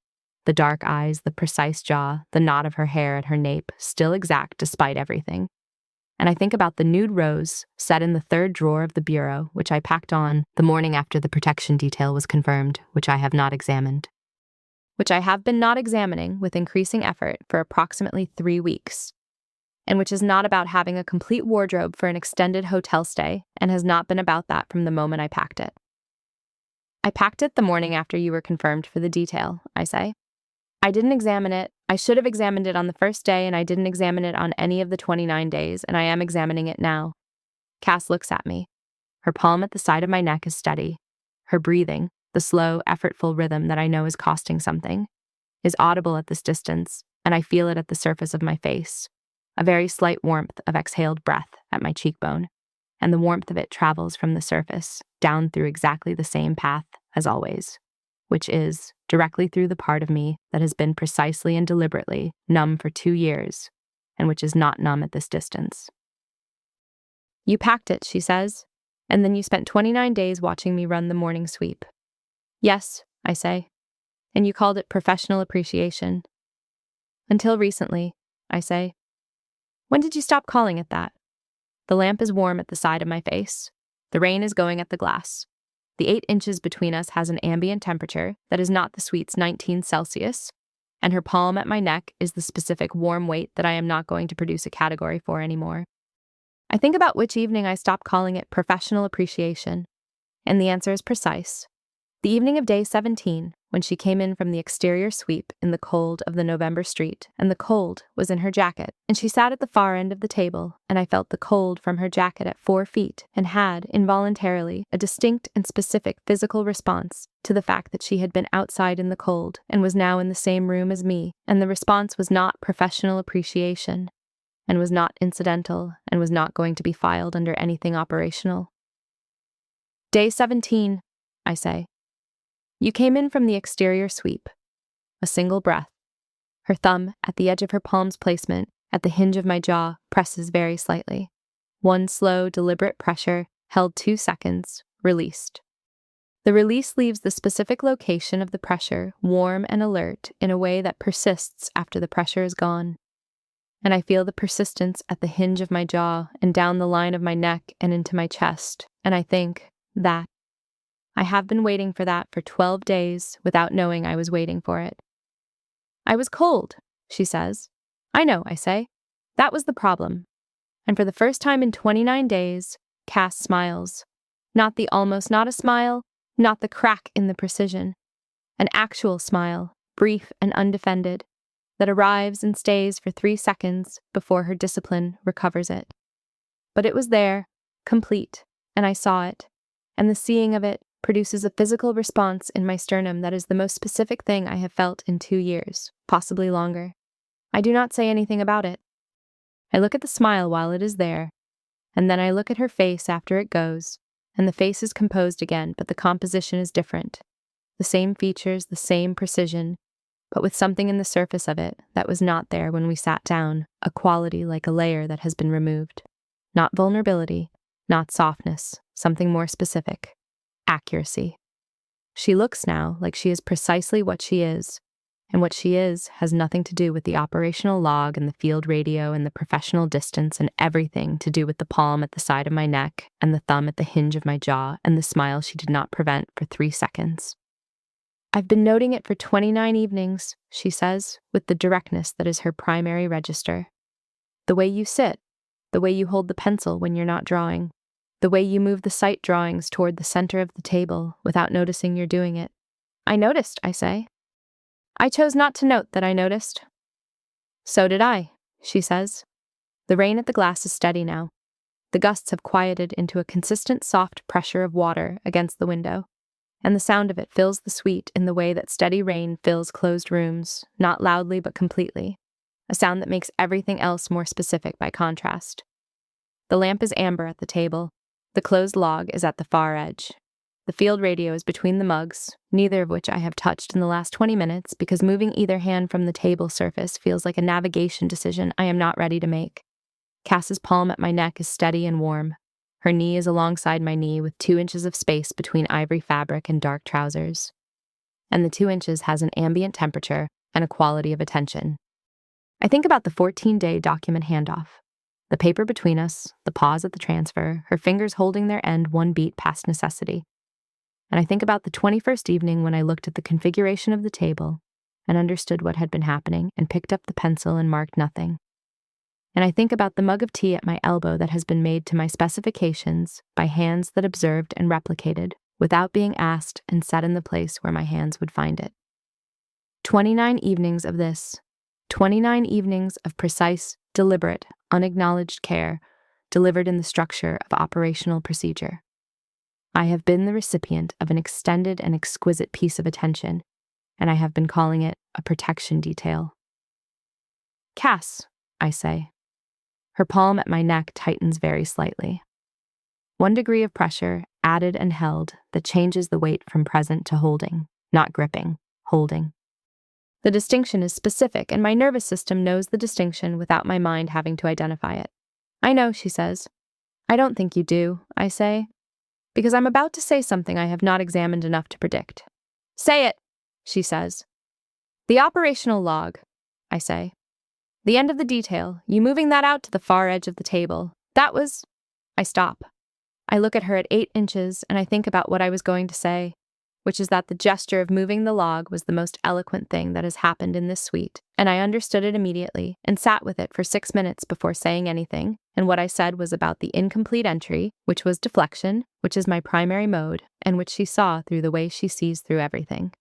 The dark eyes, the precise jaw, the knot of her hair at her nape, still exact despite everything. And I think about the nude rose set in the 3rd drawer of the bureau, which I packed on the morning after the protection detail was confirmed, which I have not examined. Which I have been not examining with increasing effort for approximately 3 weeks. And which is not about having a complete wardrobe for an extended hotel stay, and has not been about that from the moment I packed it. I packed it the morning after you were confirmed for the detail, I say. I didn't examine it. I should have examined it on the first day, and I didn't examine it on any of the 29 days, and I am examining it now. Cass looks at me. Her palm at the side of my neck is steady. Her breathing, the slow, effortful rhythm that I know is costing something, is audible at this distance, and I feel it at the surface of my face, a very slight warmth of exhaled breath at my cheekbone, and the warmth of it travels from the surface down through exactly the same path as always, which is directly through the part of me that has been precisely and deliberately numb for 2 years, and which is not numb at this distance. You packed it, she says, and then you spent 29 days watching me run the morning sweep. Yes, I say, and you called it professional appreciation. Until recently, I say. When did you stop calling it that? The lamp is warm at the side of my face. The rain is going at the glass. The 8 inches between us has an ambient temperature that is not the sweet's 19 Celsius, and her palm at my neck is the specific warm weight that I am not going to produce a category for anymore. I think about which evening I stopped calling it professional appreciation, and the answer is precise. The evening of day 17, when she came in from the exterior sweep in the cold of the November street, and the cold was in her jacket, and she sat at the far end of the table, and I felt the cold from her jacket at 4 feet, and had, involuntarily, a distinct and specific physical response to the fact that she had been outside in the cold, and was now in the same room as me, and the response was not professional appreciation, and was not incidental, and was not going to be filed under anything operational. Day 17, I say. You came in from the exterior sweep. A single breath. Her thumb, at the edge of her palm's placement, at the hinge of my jaw, presses very slightly. One slow, deliberate pressure, held 2 seconds, released. The release leaves the specific location of the pressure warm and alert in a way that persists after the pressure is gone. And I feel the persistence at the hinge of my jaw and down the line of my neck and into my chest, and I think, that. I have been waiting for that for 12 days without knowing I was waiting for it. I was cold, she says. I know, I say. That was the problem. And for the first time in 29 days, Cass smiles. Not the almost not a smile, not the crack in the precision. An actual smile, brief and undefended, that arrives and stays for 3 seconds before her discipline recovers it. But it was there, complete, and I saw it, and the seeing of it produces a physical response in my sternum that is the most specific thing I have felt in 2 years, possibly longer. I do not say anything about it. I look at the smile while it is there, and then I look at her face after it goes, and the face is composed again, but the composition is different. The same features, the same precision, but with something in the surface of it that was not there when we sat down, a quality like a layer that has been removed. Not vulnerability, not softness, something more specific. Accuracy. She looks now like she is precisely what she is, and what she is has nothing to do with the operational log and the field radio and the professional distance and everything to do with the palm at the side of my neck and the thumb at the hinge of my jaw and the smile she did not prevent for 3 seconds. I've been noting it for 29 evenings, she says, with the directness that is her primary register. The way you sit, the way you hold the pencil when you're not drawing, the way you move the sight drawings toward the center of the table without noticing you're doing it. I noticed, I say. I chose not to note that I noticed. So did I, she says. The rain at the glass is steady now. The gusts have quieted into a consistent soft pressure of water against the window, and the sound of it fills the suite in the way that steady rain fills closed rooms, not loudly but completely, a sound that makes everything else more specific by contrast. The lamp is amber at the table. The closed log is at the far edge. The field radio is between the mugs, neither of which I have touched in the last 20 minutes because moving either hand from the table surface feels like a navigation decision I am not ready to make. Cass's palm at my neck is steady and warm. Her knee is alongside my knee with 2 inches of space between ivory fabric and dark trousers. And the 2 inches has an ambient temperature and a quality of attention. I think about the 14-day document handoff. The paper between us, the pause at the transfer, her fingers holding their end 1 beat past necessity. And I think about the 21st evening when I looked at the configuration of the table and understood what had been happening and picked up the pencil and marked nothing. And I think about the mug of tea at my elbow that has been made to my specifications by hands that observed and replicated without being asked and set in the place where my hands would find it. 29 evenings of this. 29 evenings of precise, deliberate, unacknowledged care delivered in the structure of operational procedure. I have been the recipient of an extended and exquisite piece of attention, and I have been calling it a protection detail. Cass, I say. Her palm at my neck tightens very slightly. 1 degree of pressure added and held that changes the weight from present to holding, not gripping, holding. The distinction is specific, and my nervous system knows the distinction without my mind having to identify it. I know, she says. I don't think you do, I say, because I'm about to say something I have not examined enough to predict. Say it, she says. The operational log, I say. The end of the detail, you moving that out to the far edge of the table. That was... I stop. I look at her at 8 inches, and I think about what I was going to say, which is that the gesture of moving the log was the most eloquent thing that has happened in this suite, and I understood it immediately and sat with it for 6 minutes before saying anything, and what I said was about the incomplete entry, which was deflection, which is my primary mode, and which she saw through the way she sees through everything.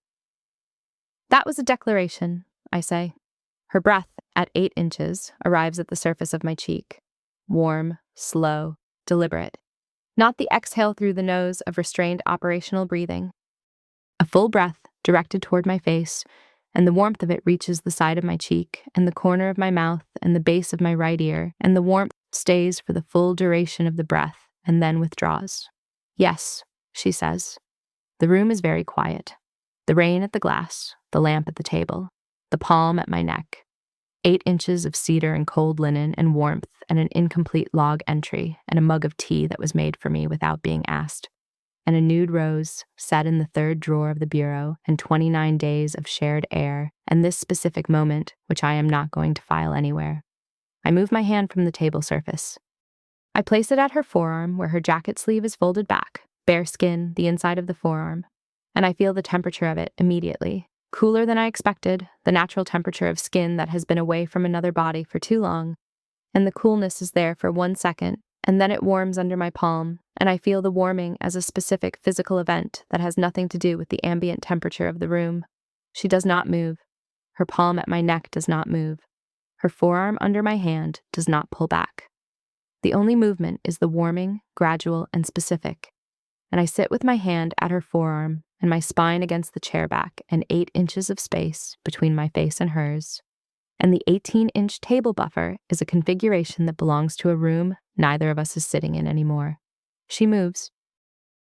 That was a declaration, I say. Her breath, at 8 inches, arrives at the surface of my cheek. Warm, slow, deliberate. Not the exhale through the nose of restrained operational breathing. A full breath directed toward my face, and the warmth of it reaches the side of my cheek, and the corner of my mouth, and the base of my right ear, and the warmth stays for the full duration of the breath, and then withdraws. Yes, she says. The room is very quiet. The rain at the glass, the lamp at the table, the palm at my neck. 8 inches of cedar and cold linen and warmth and an incomplete log entry and a mug of tea that was made for me without being asked. And a nude rose set in the 3rd drawer of the bureau, and 29 days of shared air, and this specific moment, which I am not going to file anywhere. I move my hand from the table surface. I place it at her forearm where her jacket sleeve is folded back, bare skin, the inside of the forearm, and I feel the temperature of it immediately, Cooler than I expected, the natural temperature of skin that has been away from another body for too long. And the coolness is there for 1 second, and then it warms under my palm, and I feel the warming as a specific physical event that has nothing to do with the ambient temperature of the room. She does not move. Her palm at my neck does not move. Her forearm under my hand does not pull back. The only movement is the warming, gradual, and specific. And I sit with my hand at her forearm and my spine against the chair back and 8 inches of space between my face and hers. And the 18-inch table buffer is a configuration that belongs to a room neither of us is sitting in anymore. She moves.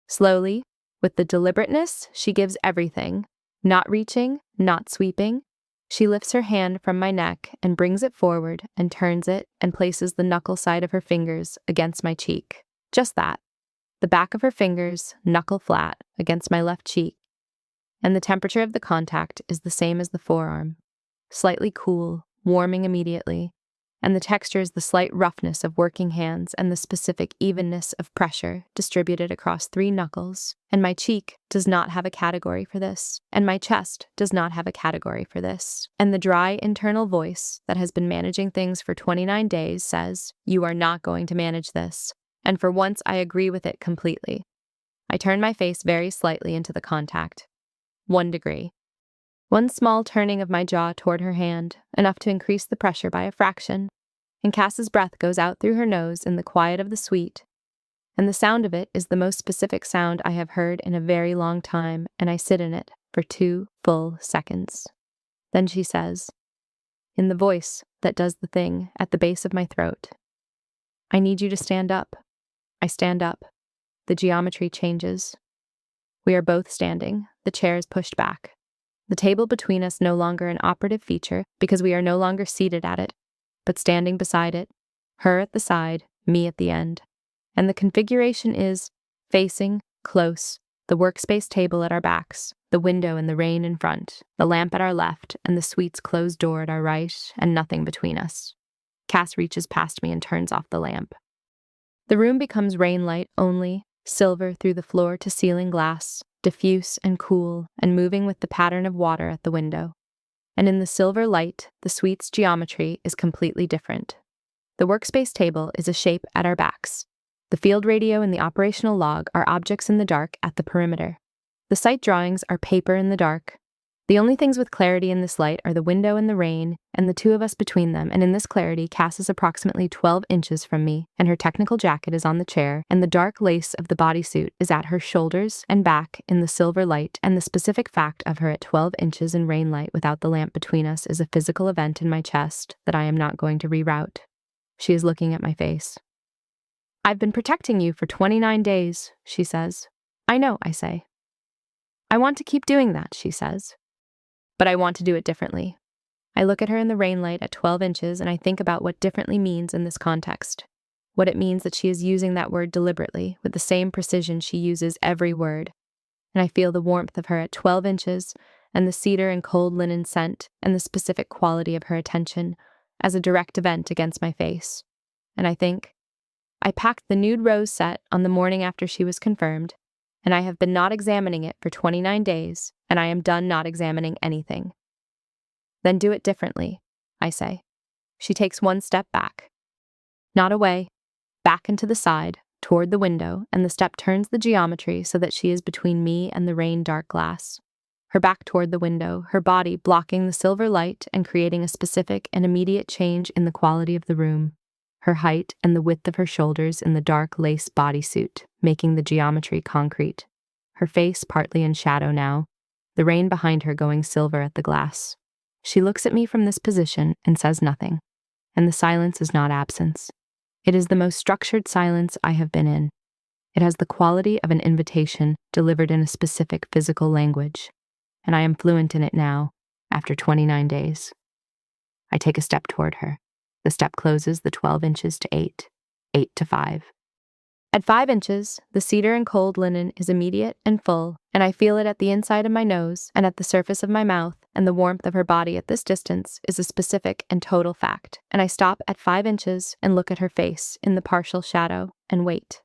Slowly, with the deliberateness she gives everything, not reaching, not sweeping, she lifts her hand from my neck and brings it forward and turns it and places the knuckle side of her fingers against my cheek. Just that. The back of her fingers, knuckle flat, against my left cheek. And the temperature of the contact is the same as the forearm. Slightly cool, warming immediately. And the texture is the slight roughness of working hands and the specific evenness of pressure distributed across 3 knuckles. And my cheek does not have a category for this. And my chest does not have a category for this. And the dry internal voice that has been managing things for 29 days says, "You are not going to manage this." And for once I agree with it completely. I turn my face very slightly into the contact. 1 degree. One small turning of my jaw toward her hand, enough to increase the pressure by a fraction, and Cass's breath goes out through her nose in the quiet of the suite, and the sound of it is the most specific sound I have heard in a very long time, and I sit in it for 2 full seconds. Then she says, in the voice that does the thing at the base of my throat, "I need you to stand up." I stand up. The geometry changes. We are both standing, the chair is pushed back. The table between us no longer an operative feature because we are no longer seated at it, but standing beside it, her at the side, me at the end. And the configuration is facing, close, the workspace table at our backs, the window in the rain in front, the lamp at our left, and the suite's closed door at our right, and nothing between us. Cass reaches past me and turns off the lamp. The room becomes rain light only, silver through the floor-to-ceiling glass, diffuse and cool, and moving with the pattern of water at the window. And in the silver light, the suite's geometry is completely different. The workspace table is a shape at our backs. The field radio and the operational log are objects in the dark at the perimeter. The site drawings are paper in the dark. The only things with clarity in this light are the window and the rain, and the 2 of us between them, and in this clarity, Cass is approximately 12 inches from me, and her technical jacket is on the chair, and the dark lace of the bodysuit is at her shoulders and back in the silver light, and the specific fact of her at 12 inches in rain light without the lamp between us is a physical event in my chest that I am not going to reroute. She is looking at my face. "I've been protecting you for 29 days, she says. "I know," I say. "I want to keep doing that," she says. "But I want to do it differently." I look at her in the rain light at 12 inches and I think about what differently means in this context. What it means that she is using that word deliberately, with the same precision she uses every word. And I feel the warmth of her at 12 inches, and the cedar and cold linen scent, and the specific quality of her attention, as a direct event against my face. And I think, I packed the nude rose set on the morning after she was confirmed, and I have been not examining it for 29 days, and I am done not examining anything. "Then do it differently," I say. She takes 1 step back. Not away, back and to the side, toward the window, and the step turns the geometry so that she is between me and the rain-dark glass. Her back toward the window, her body blocking the silver light and creating a specific and immediate change in the quality of the room. Her height and the width of her shoulders in the dark lace bodysuit, making the geometry concrete. Her face partly in shadow now, the rain behind her going silver at the glass. She looks at me from this position and says nothing, and the silence is not absence. It is the most structured silence I have been in. It has the quality of an invitation delivered in a specific physical language, and I am fluent in it now, after 29 days. I take a step toward her. The step closes the 12 inches to 8, 8 to 5. At 5 inches, the cedar and cold linen is immediate and full, and I feel it at the inside of my nose and at the surface of my mouth, and the warmth of her body at this distance is a specific and total fact, and I stop at 5 inches and look at her face in the partial shadow and wait.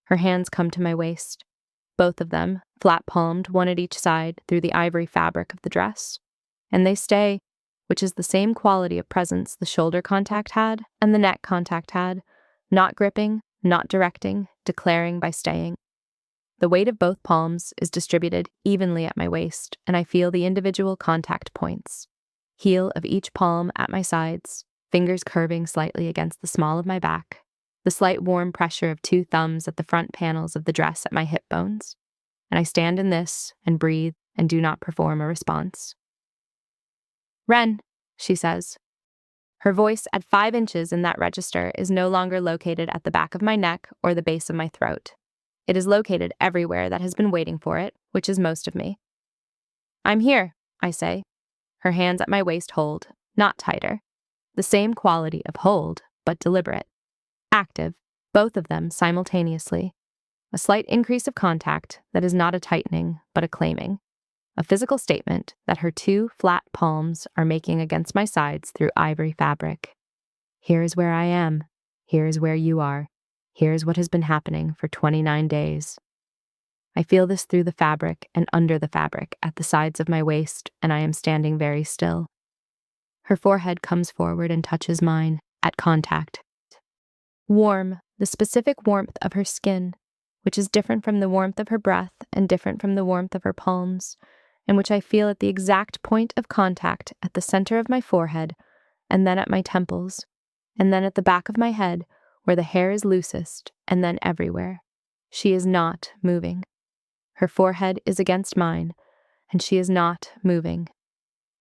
Her hands come to my waist, both of them, flat-palmed, one at each side, through the ivory fabric of the dress. And they stay, which is the same quality of presence the shoulder contact had and the neck contact had, not gripping, not directing, declaring by staying. The weight of both palms is distributed evenly at my waist, and I feel the individual contact points. Heel of each palm at my sides, fingers curving slightly against the small of my back, the slight warm pressure of two thumbs at the front panels of the dress at my hip bones. And I stand in this and breathe and do not perform a response. "Ren," she says. Her voice at 5 inches in that register is no longer located at the back of my neck or the base of my throat. It is located everywhere that has been waiting for it, which is most of me. "I'm here," I say. Her hands at my waist hold, not tighter. The same quality of hold, but deliberate. Active, both of them simultaneously. A slight increase of contact that is not a tightening, but a claiming. A physical statement that her two flat palms are making against my sides through ivory fabric. Here is where I am. Here is where you are. Here is what has been happening for 29 days. I feel this through the fabric and under the fabric at the sides of my waist, and I am standing very still. Her forehead comes forward and touches mine, at contact. Warm, the specific warmth of her skin, which is different from the warmth of her breath and different from the warmth of her palms, and which I feel at the exact point of contact at the center of my forehead, and then at my temples, and then at the back of my head, where the hair is loosest, and then everywhere. She is not moving. Her forehead is against mine, and she is not moving.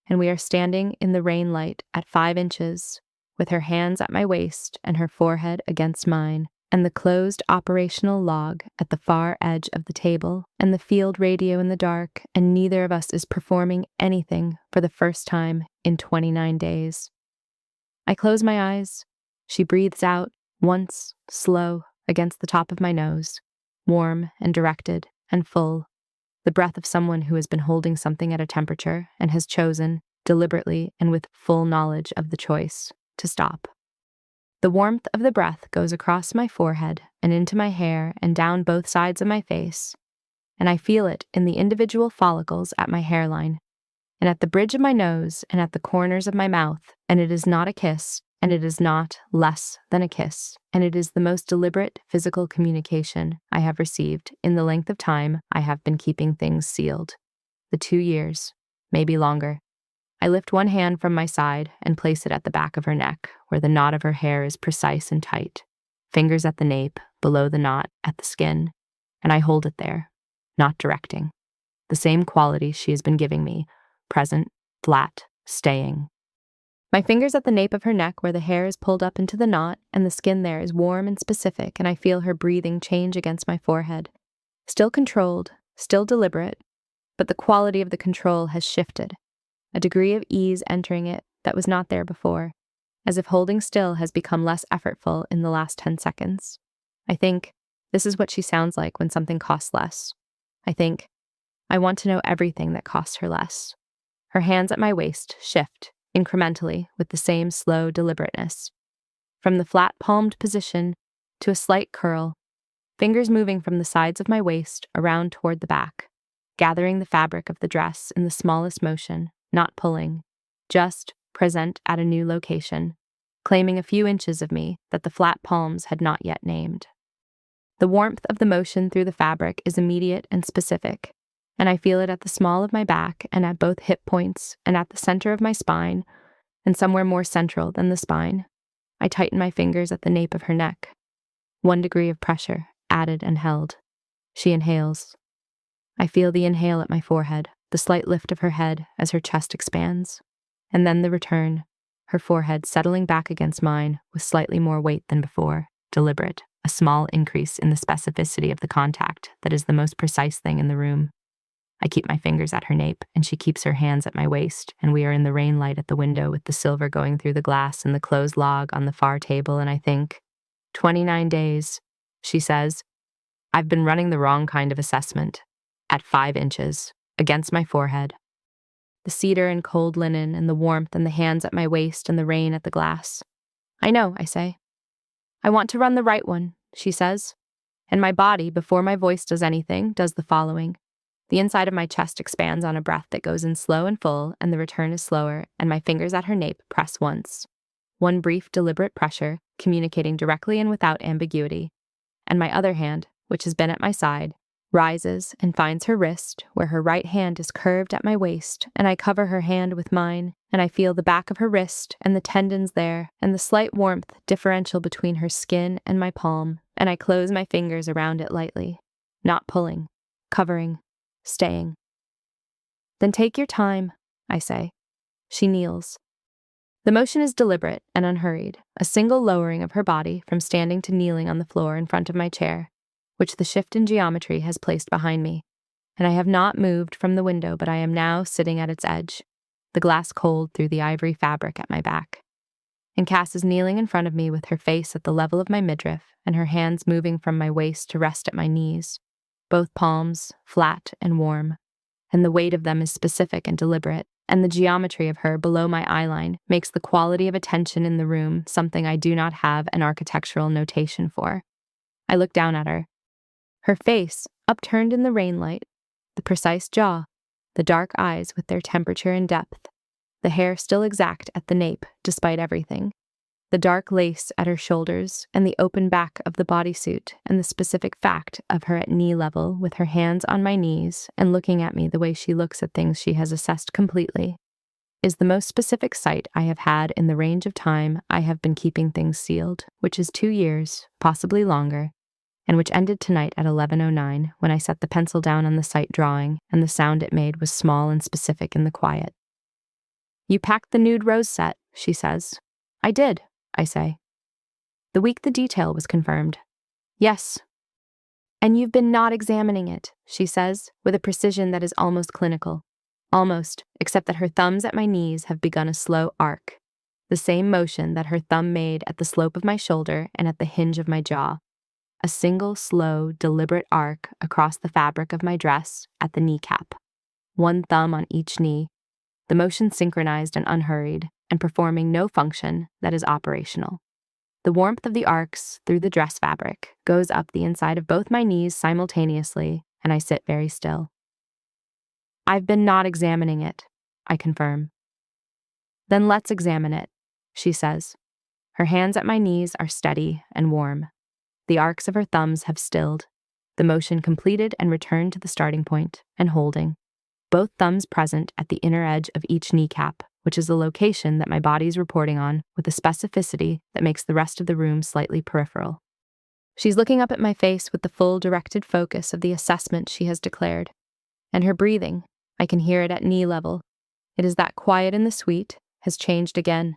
And we are standing in the rain light at 5 inches, with her hands at my waist and her forehead against mine, and the closed operational log at the far edge of the table, and the field radio in the dark, and neither of us is performing anything for the first time in 29 days. I close my eyes. She breathes out, once, slow, against the top of my nose, warm and directed and full, the breath of someone who has been holding something at a temperature and has chosen, deliberately and with full knowledge of the choice, to stop. The warmth of the breath goes across my forehead and into my hair and down both sides of my face, and I feel it in the individual follicles at my hairline, and at the bridge of my nose and at the corners of my mouth, and it is not a kiss, and it is not less than a kiss, and it is the most deliberate physical communication I have received in the length of time I have been keeping things sealed. The 2 years, maybe longer. I lift one hand from my side and place it at the back of her neck, where the knot of her hair is precise and tight, fingers at the nape, below the knot, at the skin, and I hold it there, not directing. The same quality she has been giving me, present, flat, staying. My fingers at the nape of her neck where the hair is pulled up into the knot, and the skin there is warm and specific, and I feel her breathing change against my forehead. Still controlled, still deliberate, but the quality of the control has shifted. A degree of ease entering it that was not there before, as if holding still has become less effortful in the last 10 seconds. I think, this is what she sounds like when something costs less. I think, I want to know everything that costs her less. Her hands at my waist shift, incrementally, with the same slow deliberateness. From the flat-palmed position to a slight curl, fingers moving from the sides of my waist around toward the back, gathering the fabric of the dress in the smallest motion, not pulling, just present at a new location, claiming a few inches of me that the flat palms had not yet named. The warmth of the motion through the fabric is immediate and specific, and I feel it at the small of my back and at both hip points and at the center of my spine, and somewhere more central than the spine. I tighten my fingers at the nape of her neck. 1 degree of pressure, added and held. She inhales. I feel the inhale at my forehead, the slight lift of her head as her chest expands, and then the return, her forehead settling back against mine with slightly more weight than before, deliberate, a small increase in the specificity of the contact that is the most precise thing in the room. I keep my fingers at her nape, and she keeps her hands at my waist, and we are in the rain light at the window with the silver going through the glass and the closed log on the far table, and I think, 29 days, she says. I've been running the wrong kind of assessment, at 5 inches, against my forehead. The cedar and cold linen and the warmth and the hands at my waist and the rain at the glass. I know, I say. I want to run the right one, she says. And my body, before my voice does anything, does the following. The inside of my chest expands on a breath that goes in slow and full, and the return is slower, and my fingers at her nape press once. One brief, deliberate pressure, communicating directly and without ambiguity. And my other hand, which has been at my side, rises and finds her wrist, where her right hand is curved at my waist, and I cover her hand with mine, and I feel the back of her wrist and the tendons there, and the slight warmth differential between her skin and my palm, and I close my fingers around it lightly, not pulling, covering, staying. Then take your time, I say. She kneels. The motion is deliberate and unhurried, a single lowering of her body from standing to kneeling on the floor in front of my chair, which the shift in geometry has placed behind me, and I have not moved from the window, but I am now sitting at its edge, the glass cold through the ivory fabric at my back. And Cass is kneeling in front of me with her face at the level of my midriff and her hands moving from my waist to rest at my knees, both palms flat and warm, and the weight of them is specific and deliberate, and the geometry of her below my eyeline makes the quality of attention in the room something I do not have an architectural notation for. I look down at her. Her face, upturned in the rain light, the precise jaw, the dark eyes with their temperature and depth, the hair still exact at the nape despite everything, the dark lace at her shoulders and the open back of the bodysuit, and the specific fact of her at knee level with her hands on my knees and looking at me the way she looks at things she has assessed completely, is the most specific sight I have had in the range of time I have been keeping things sealed, which is 2 years, possibly longer, and which ended tonight at 11:09 when I set the pencil down on the sight drawing and the sound it made was small and specific in the quiet. You packed the nude rose set, she says. I did, I say. The week the detail was confirmed. Yes. And you've been not examining it, she says, with a precision that is almost clinical. Almost, except that her thumbs at my knees have begun a slow arc, the same motion that her thumb made at the slope of my shoulder and at the hinge of my jaw. A single, slow, deliberate arc across the fabric of my dress at the kneecap. One thumb on each knee, the motion synchronized and unhurried, and performing no function that is operational. The warmth of the arcs through the dress fabric goes up the inside of both my knees simultaneously, and I sit very still. I've been not examining it, I confirm. Then let's examine it, she says. Her hands at my knees are steady and warm. The arcs of her thumbs have stilled, the motion completed and returned to the starting point, and holding. Both thumbs present at the inner edge of each kneecap, which is the location that my body is reporting on with a specificity that makes the rest of the room slightly peripheral. She's looking up at my face with the full directed focus of the assessment she has declared. And her breathing, I can hear it at knee level. It is that quiet and the sweet, has changed again.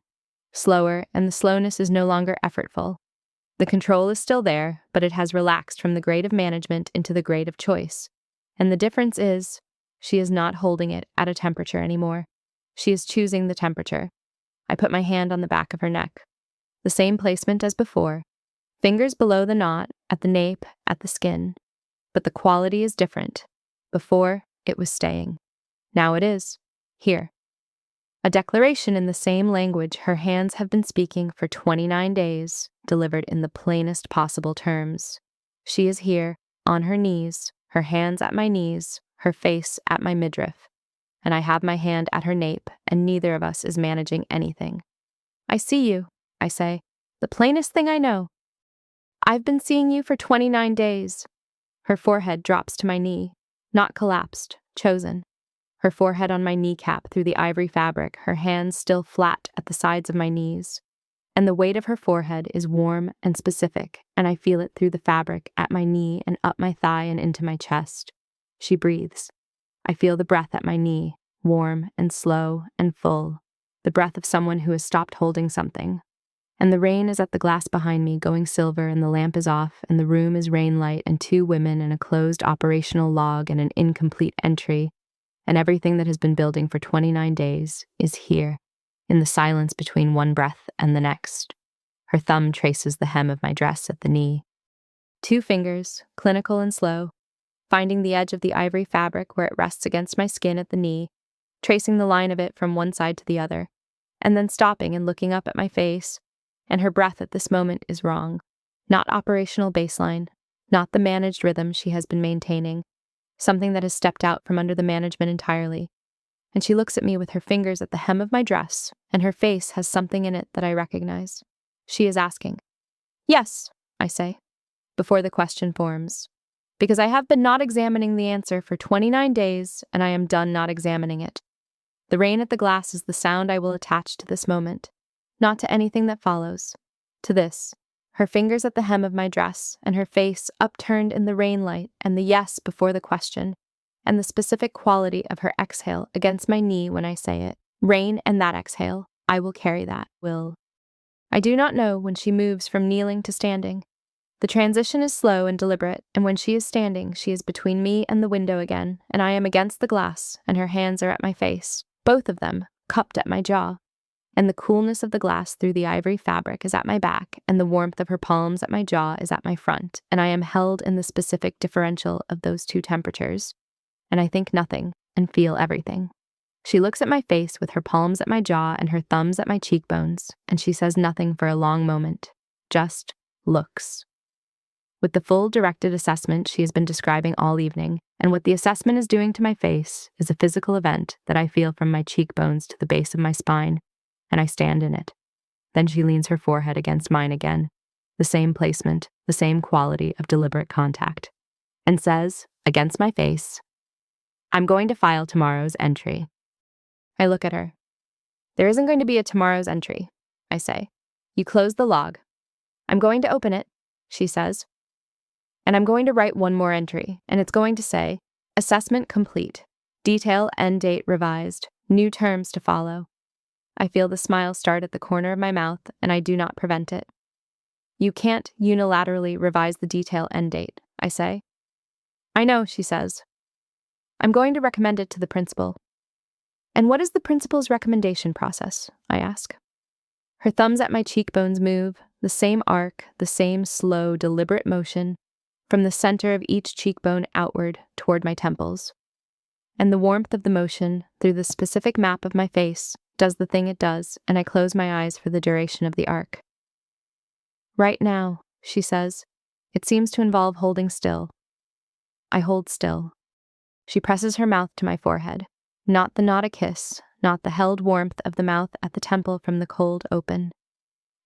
Slower, and the slowness is no longer effortful. The control is still there, but it has relaxed from the grade of management into the grade of choice. And the difference is, she is not holding it at a temperature anymore. She is choosing the temperature. I put my hand on the back of her neck. The same placement as before. Fingers below the knot, at the nape, at the skin. But the quality is different. Before, it was staying. Now it is. Here. A declaration in the same language her hands have been speaking for 29 days, delivered in the plainest possible terms. She is here, on her knees, her hands at my knees, her face at my midriff, and I have my hand at her nape, and neither of us is managing anything. I see you, I say, the plainest thing I know. I've been seeing you for 29 days. Her forehead drops to my knee, not collapsed, chosen. Her forehead on my kneecap through the ivory fabric, her hands still flat at the sides of my knees. And the weight of her forehead is warm and specific, and I feel it through the fabric at my knee and up my thigh and into my chest. She breathes. I feel the breath at my knee, warm and slow and full, the breath of someone who has stopped holding something. And the rain is at the glass behind me going silver, and the lamp is off, and the room is rain light, and 2 women and a closed operational log and an incomplete entry, and everything that has been building for 29 days is here, in the silence between one breath and the next. Her thumb traces the hem of my dress at the knee. 2 fingers, clinical and slow, finding the edge of the ivory fabric where it rests against my skin at the knee, tracing the line of it from one side to the other, and then stopping and looking up at my face, and her breath at this moment is wrong. Not operational baseline, not the managed rhythm she has been maintaining. something that has stepped out from under the management entirely. And she looks at me with her fingers at the hem of my dress, and her face has something in it that I recognize. She is asking. Yes, I say, before the question forms, because I have been not examining the answer for 29 days, and I am done not examining it. The rain at the glass is the sound I will attach to this moment, not to anything that follows. To this, her fingers at the hem of my dress, and her face upturned in the rain light, and the yes before the question, and the specific quality of her exhale against my knee when I say it. Rain and that exhale, I will carry that, will. I do not know when she moves from kneeling to standing. The transition is slow and deliberate, and when she is standing, she is between me and the window again, and I am against the glass, and her hands are at my face, both of them, cupped at my jaw. And the coolness of the glass through the ivory fabric is at my back, and the warmth of her palms at my jaw is at my front, and I am held in the specific differential of those two temperatures. And I think nothing, and feel everything. She looks at my face with her palms at my jaw and her thumbs at my cheekbones, and she says nothing for a long moment, just looks. With the full directed assessment she has been describing all evening, and what the assessment is doing to my face is a physical event that I feel from my cheekbones to the base of my spine, and I stand in it. Then she leans her forehead against mine again, the same placement, the same quality of deliberate contact, and says, against my face, I'm going to file tomorrow's entry. I look at her. There isn't going to be a tomorrow's entry, I say. You close the log. I'm going to open it, she says. And I'm going to write one more entry, and it's going to say, assessment complete, detail end date revised, new terms to follow. I feel the smile start at the corner of my mouth, and I do not prevent it. You can't unilaterally revise the detail end date, I say. I know, she says. I'm going to recommend it to the principal. And what is the principal's recommendation process? I ask. Her thumbs at my cheekbones move, the same arc, the same slow, deliberate motion, from the center of each cheekbone outward toward my temples. And the warmth of the motion, through the specific map of my face, does the thing it does, and I close my eyes for the duration of the arc. Right now, she says, it seems to involve holding still. I hold still. She presses her mouth to my forehead. Not a kiss, not the held warmth of the mouth at the temple from the cold open.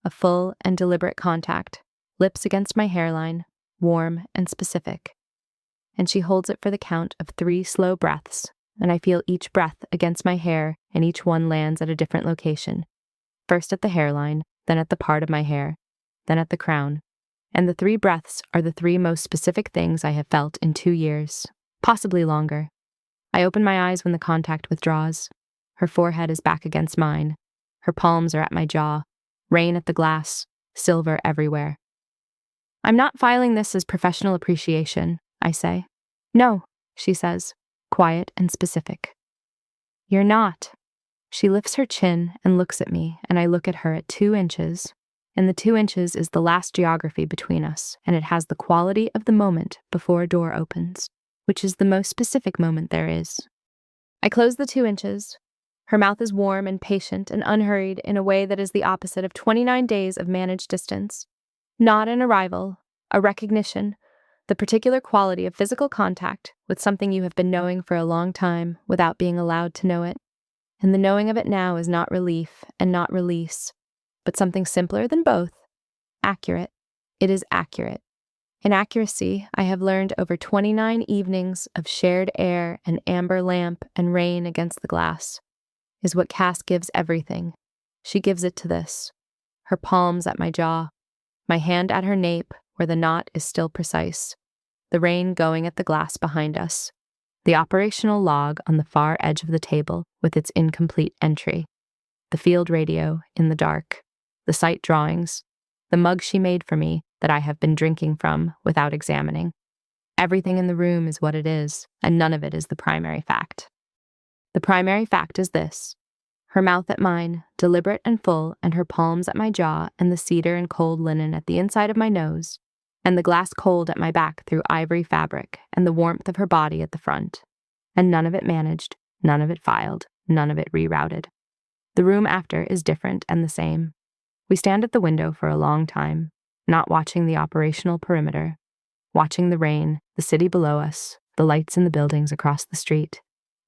A full and deliberate contact, lips against my hairline, warm and specific. And she holds it for the count of 3 slow breaths, and I feel each breath against my hair, and each one lands at a different location. First at the hairline, then at the part of my hair, then at the crown. And the 3 breaths are the 3 most specific things I have felt in 2 years, possibly longer. I open my eyes when the contact withdraws. Her forehead is back against mine. Her palms are at my jaw. Rain at the glass. Silver everywhere. I'm not filing this as professional appreciation, I say. No, she says, quiet and specific. You're not. She lifts her chin and looks at me, and I look at her at 2 inches. And the 2 inches is the last geography between us, and it has the quality of the moment before a door opens, which is the most specific moment there is. I close the 2 inches. Her mouth is warm and patient and unhurried in a way that is the opposite of 29 days of managed distance. Not an arrival, a recognition, the particular quality of physical contact with something you have been knowing for a long time without being allowed to know it. And the knowing of it now is not relief and not release, but something simpler than both. Accurate. It is accurate. In accuracy, I have learned over 29 evenings of shared air and amber lamp and rain against the glass, is what Cass gives everything. She gives it to this. Her palms at my jaw, my hand at her nape where the knot is still precise, the rain going at the glass behind us, the operational log on the far edge of the table with its incomplete entry, the field radio in the dark, the site drawings, the mug she made for me that I have been drinking from without examining. Everything in the room is what it is, and none of it is the primary fact. The primary fact is this: her mouth at mine, deliberate and full, and her palms at my jaw, and the cedar and cold linen at the inside of my nose, and the glass cold at my back through ivory fabric, and the warmth of her body at the front. And none of it managed, none of it filed, none of it rerouted. The room after is different and the same. We stand at the window for a long time, not watching the operational perimeter, watching the rain, the city below us, the lights in the buildings across the street,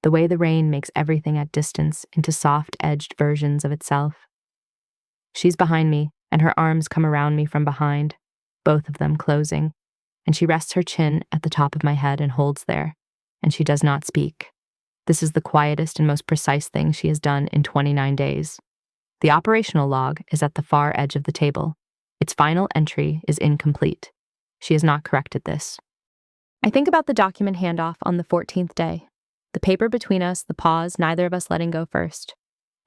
the way the rain makes everything at distance into soft-edged versions of itself. She's behind me, and her arms come around me from behind, both of them closing, and she rests her chin at the top of my head and holds there, and she does not speak. This is the quietest and most precise thing she has done in 29 days. The operational log is at the far edge of the table. Its final entry is incomplete. She has not corrected this. I think about the document handoff on the 14th day, the paper between us, the pause, neither of us letting go first.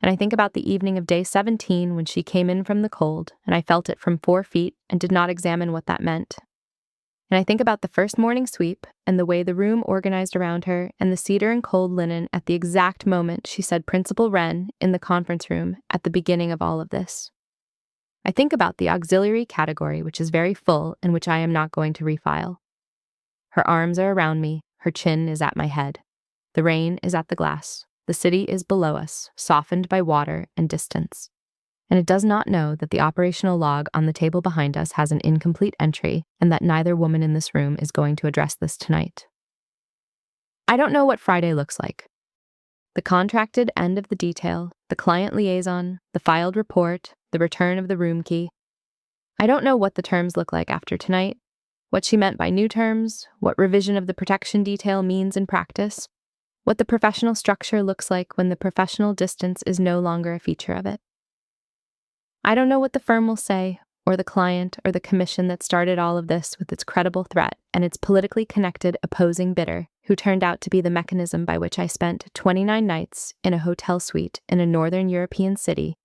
And I think about the evening of day 17 when she came in from the cold, and I felt it from 4 feet and did not examine what that meant. And I think about the first morning sweep and the way the room organized around her and the cedar and cold linen at the exact moment she said Principal Wren in the conference room at the beginning of all of this. I think about the auxiliary category, which is very full and which I am not going to refile. Her arms are around me, her chin is at my head. The rain is at the glass. The city is below us, softened by water and distance. And it does not know that the operational log on the table behind us has an incomplete entry and that neither woman in this room is going to address this tonight. I don't know what Friday looks like. The contracted end of the detail, the client liaison, the filed report, the return of the room key. I don't know what the terms look like after tonight, what she meant by new terms, what revision of the protection detail means in practice, what the professional structure looks like when the professional distance is no longer a feature of it. I don't know what the firm will say, or the client, or the commission that started all of this with its credible threat and its politically connected opposing bidder, who turned out to be the mechanism by which I spent 29 nights in a hotel suite in a northern European city,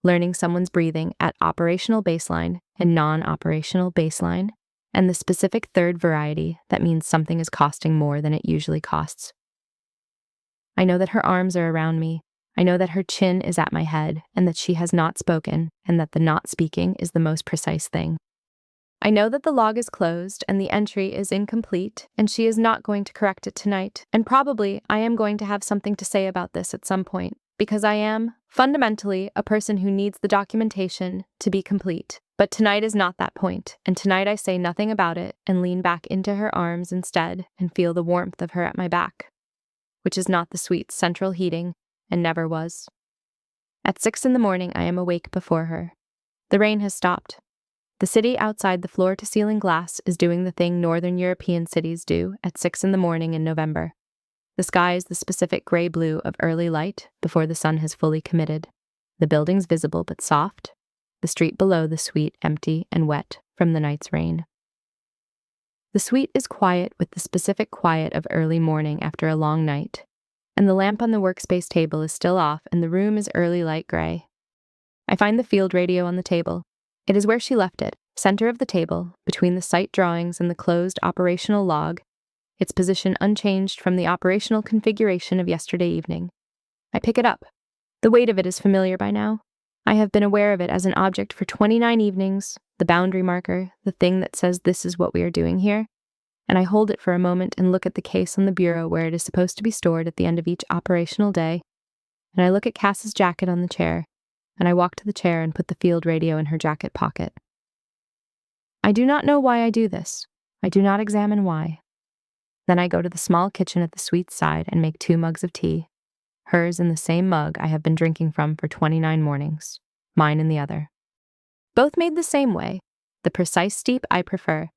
learning someone's breathing at operational baseline and non-operational baseline, and the specific third variety that means something is costing more than it usually costs. I know that her arms are around me. I know that her chin is at my head, and that she has not spoken, and that the not speaking is the most precise thing. I know that the log is closed, and the entry is incomplete, and she is not going to correct it tonight, and probably I am going to have something to say about this at some point, because I am, fundamentally, a person who needs the documentation to be complete. But tonight is not that point, and tonight I say nothing about it and lean back into her arms instead and feel the warmth of her at my back, which is not the suite's central heating, and never was. At 6 in the morning, I am awake before her. The rain has stopped. The city outside the floor-to-ceiling glass is doing the thing northern European cities do at 6 in the morning in November. The sky is the specific gray-blue of early light before the sun has fully committed. The buildings visible but soft. The street below the suite empty and wet from the night's rain. The suite is quiet with the specific quiet of early morning after a long night, and the lamp on the workspace table is still off and the room is early light gray. I find the field radio on the table. It is where she left it, center of the table, between the site drawings and the closed operational log, its position unchanged from the operational configuration of yesterday evening. I pick it up. The weight of it is familiar by now. I have been aware of it as an object for 29 evenings, the boundary marker, the thing that says this is what we are doing here. And I hold it for a moment and look at the case on the bureau where it is supposed to be stored at the end of each operational day. And I look at Cass's jacket on the chair, and I walk to the chair and put the field radio in her jacket pocket. I do not know why I do this. I do not examine why. Then I go to the small kitchen at the suite's side and make 2 mugs of tea, hers in the same mug I have been drinking from for 29 mornings, mine in the other. Both made the same way, the precise steep I prefer,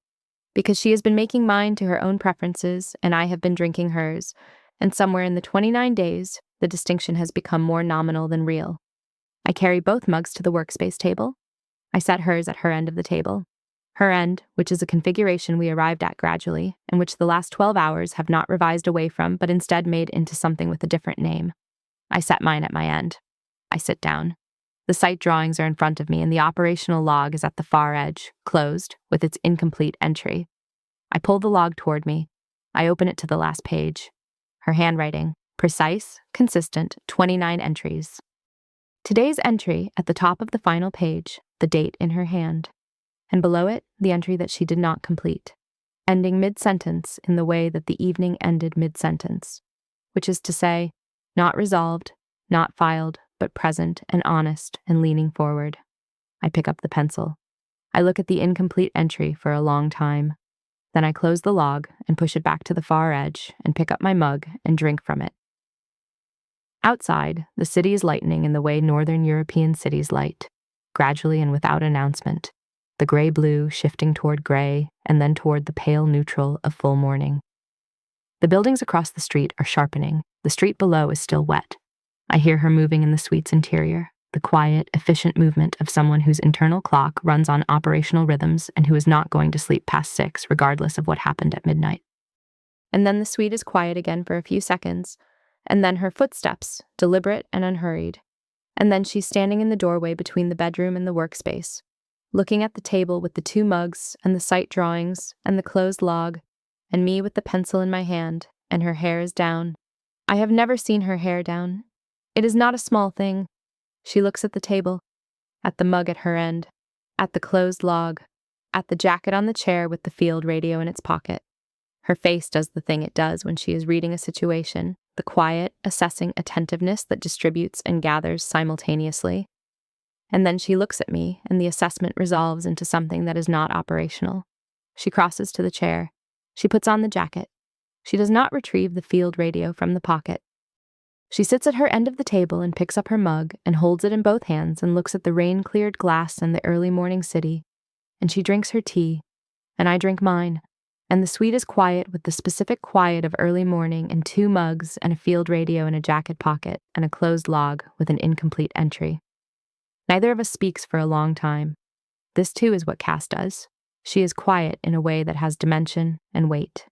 because she has been making mine to her own preferences and I have been drinking hers, and somewhere in the 29 days, the distinction has become more nominal than real. I carry both mugs to the workspace table. I set hers at her end of the table. Her end, which is a configuration we arrived at gradually, and which the last 12 hours have not revised away from, but instead made into something with a different name. I set mine at my end. I sit down. The site drawings are in front of me, and the operational log is at the far edge, closed, with its incomplete entry. I pull the log toward me. I open it to the last page. Her handwriting, precise, consistent, 29 entries. Today's entry at the top of the final page, the date in her hand. And below it, the entry that she did not complete, ending mid-sentence in the way that the evening ended mid-sentence, which is to say, not resolved, not filed, but present and honest and leaning forward. I pick up the pencil. I look at the incomplete entry for a long time. Then I close the log and push it back to the far edge and pick up my mug and drink from it. Outside, the city is lightening in the way Northern European cities light, gradually and without announcement, the gray-blue shifting toward gray and then toward the pale neutral of full morning. The buildings across the street are sharpening. The street below is still wet. I hear her moving in the suite's interior, the quiet, efficient movement of someone whose internal clock runs on operational rhythms and who is not going to sleep past 6 regardless of what happened at midnight. And then the suite is quiet again for a few seconds, and then her footsteps, deliberate and unhurried. And then she's standing in the doorway between the bedroom and the workspace, looking at the table with the 2 mugs and the sight drawings and the closed log, and me with the pencil in my hand, and her hair is down. I have never seen her hair down. It is not a small thing. She looks at the table, at the mug at her end, at the closed log, at the jacket on the chair with the field radio in its pocket. Her face does the thing it does when she is reading a situation, the quiet, assessing attentiveness that distributes and gathers simultaneously. And then she looks at me, and the assessment resolves into something that is not operational. She crosses to the chair. She puts on the jacket. She does not retrieve the field radio from the pocket. She sits at her end of the table and picks up her mug and holds it in both hands and looks at the rain-cleared glass and the early morning city. And she drinks her tea, and I drink mine. And the suite is quiet with the specific quiet of early morning and 2 mugs and a field radio in a jacket pocket and a closed log with an incomplete entry. Neither of us speaks for a long time. This too is what Cass does. She is quiet in a way that has dimension and weight.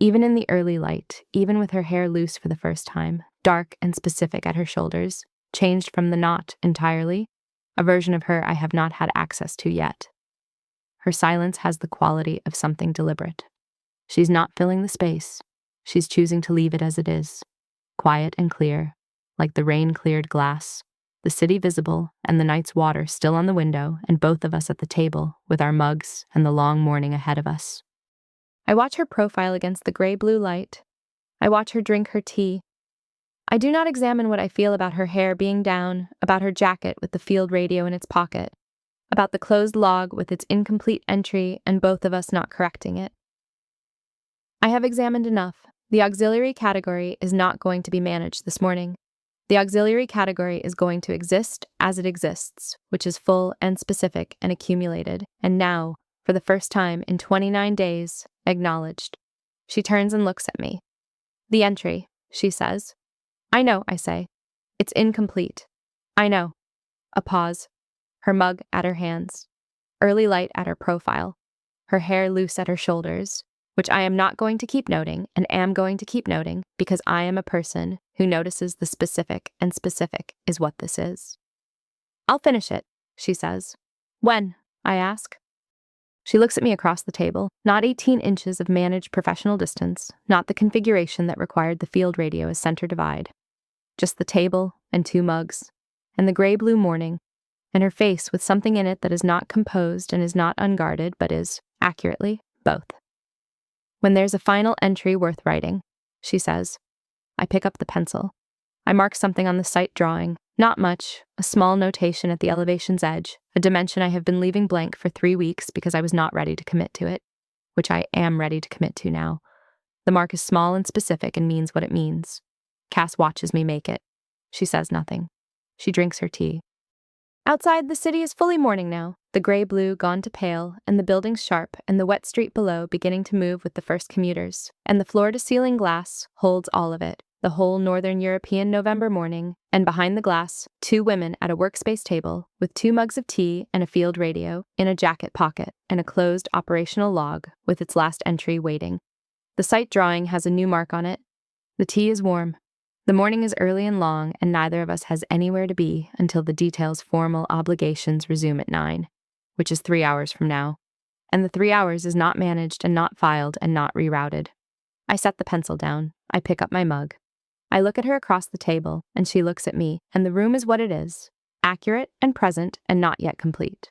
Even in the early light, even with her hair loose for the first time, dark and specific at her shoulders, changed from the knot entirely, a version of her I have not had access to yet. Her silence has the quality of something deliberate. She's not filling the space. She's choosing to leave it as it is, quiet and clear, like the rain-cleared glass, the city visible and the night's water still on the window, and both of us at the table with our mugs and the long morning ahead of us. I watch her profile against the gray-blue light. I watch her drink her tea. I do not examine what I feel about her hair being down, about her jacket with the field radio in its pocket, about the closed log with its incomplete entry and both of us not correcting it. I have examined enough. The auxiliary category is not going to be managed this morning. The auxiliary category is going to exist as it exists, which is full and specific and accumulated, and now, for the first time in 29 days, acknowledged. She turns and looks at me. The entry, she says. I know, I say. It's incomplete. I know. A pause. Her mug at her hands. Early light at her profile. Her hair loose at her shoulders, which I am not going to keep noting and am going to keep noting because I am a person who notices the specific, and specific is what this is. I'll finish it, she says. When? I ask. She looks at me across the table, not 18 inches of managed professional distance, not the configuration that required the field radio as center divide. Just the table and 2 mugs, and the gray-blue morning, and her face with something in it that is not composed and is not unguarded, but is, accurately, both. When there's a final entry worth writing, she says, I pick up the pencil. I mark something on the sight drawing, not much, a small notation at the elevation's edge, a dimension I have been leaving blank for 3 weeks because I was not ready to commit to it, which I am ready to commit to now. The mark is small and specific and means what it means. Cass watches me make it. She says nothing. She drinks her tea. Outside, the city is fully morning now, the gray-blue gone to pale, and the buildings sharp, and the wet street below beginning to move with the first commuters, and the floor-to-ceiling glass holds all of it, the whole Northern European November morning, and behind the glass, 2 women at a workspace table, with 2 mugs of tea and a field radio, in a jacket pocket, and a closed operational log, with its last entry waiting. The sight drawing has a new mark on it. The tea is warm. The morning is early and long, and neither of us has anywhere to be until the detail's formal obligations resume at 9, which is 3 hours from now. And the 3 hours is not managed and not filed and not rerouted. I set the pencil down. I pick up my mug. I look at her across the table, and she looks at me, and the room is what it is, accurate and present and not yet complete.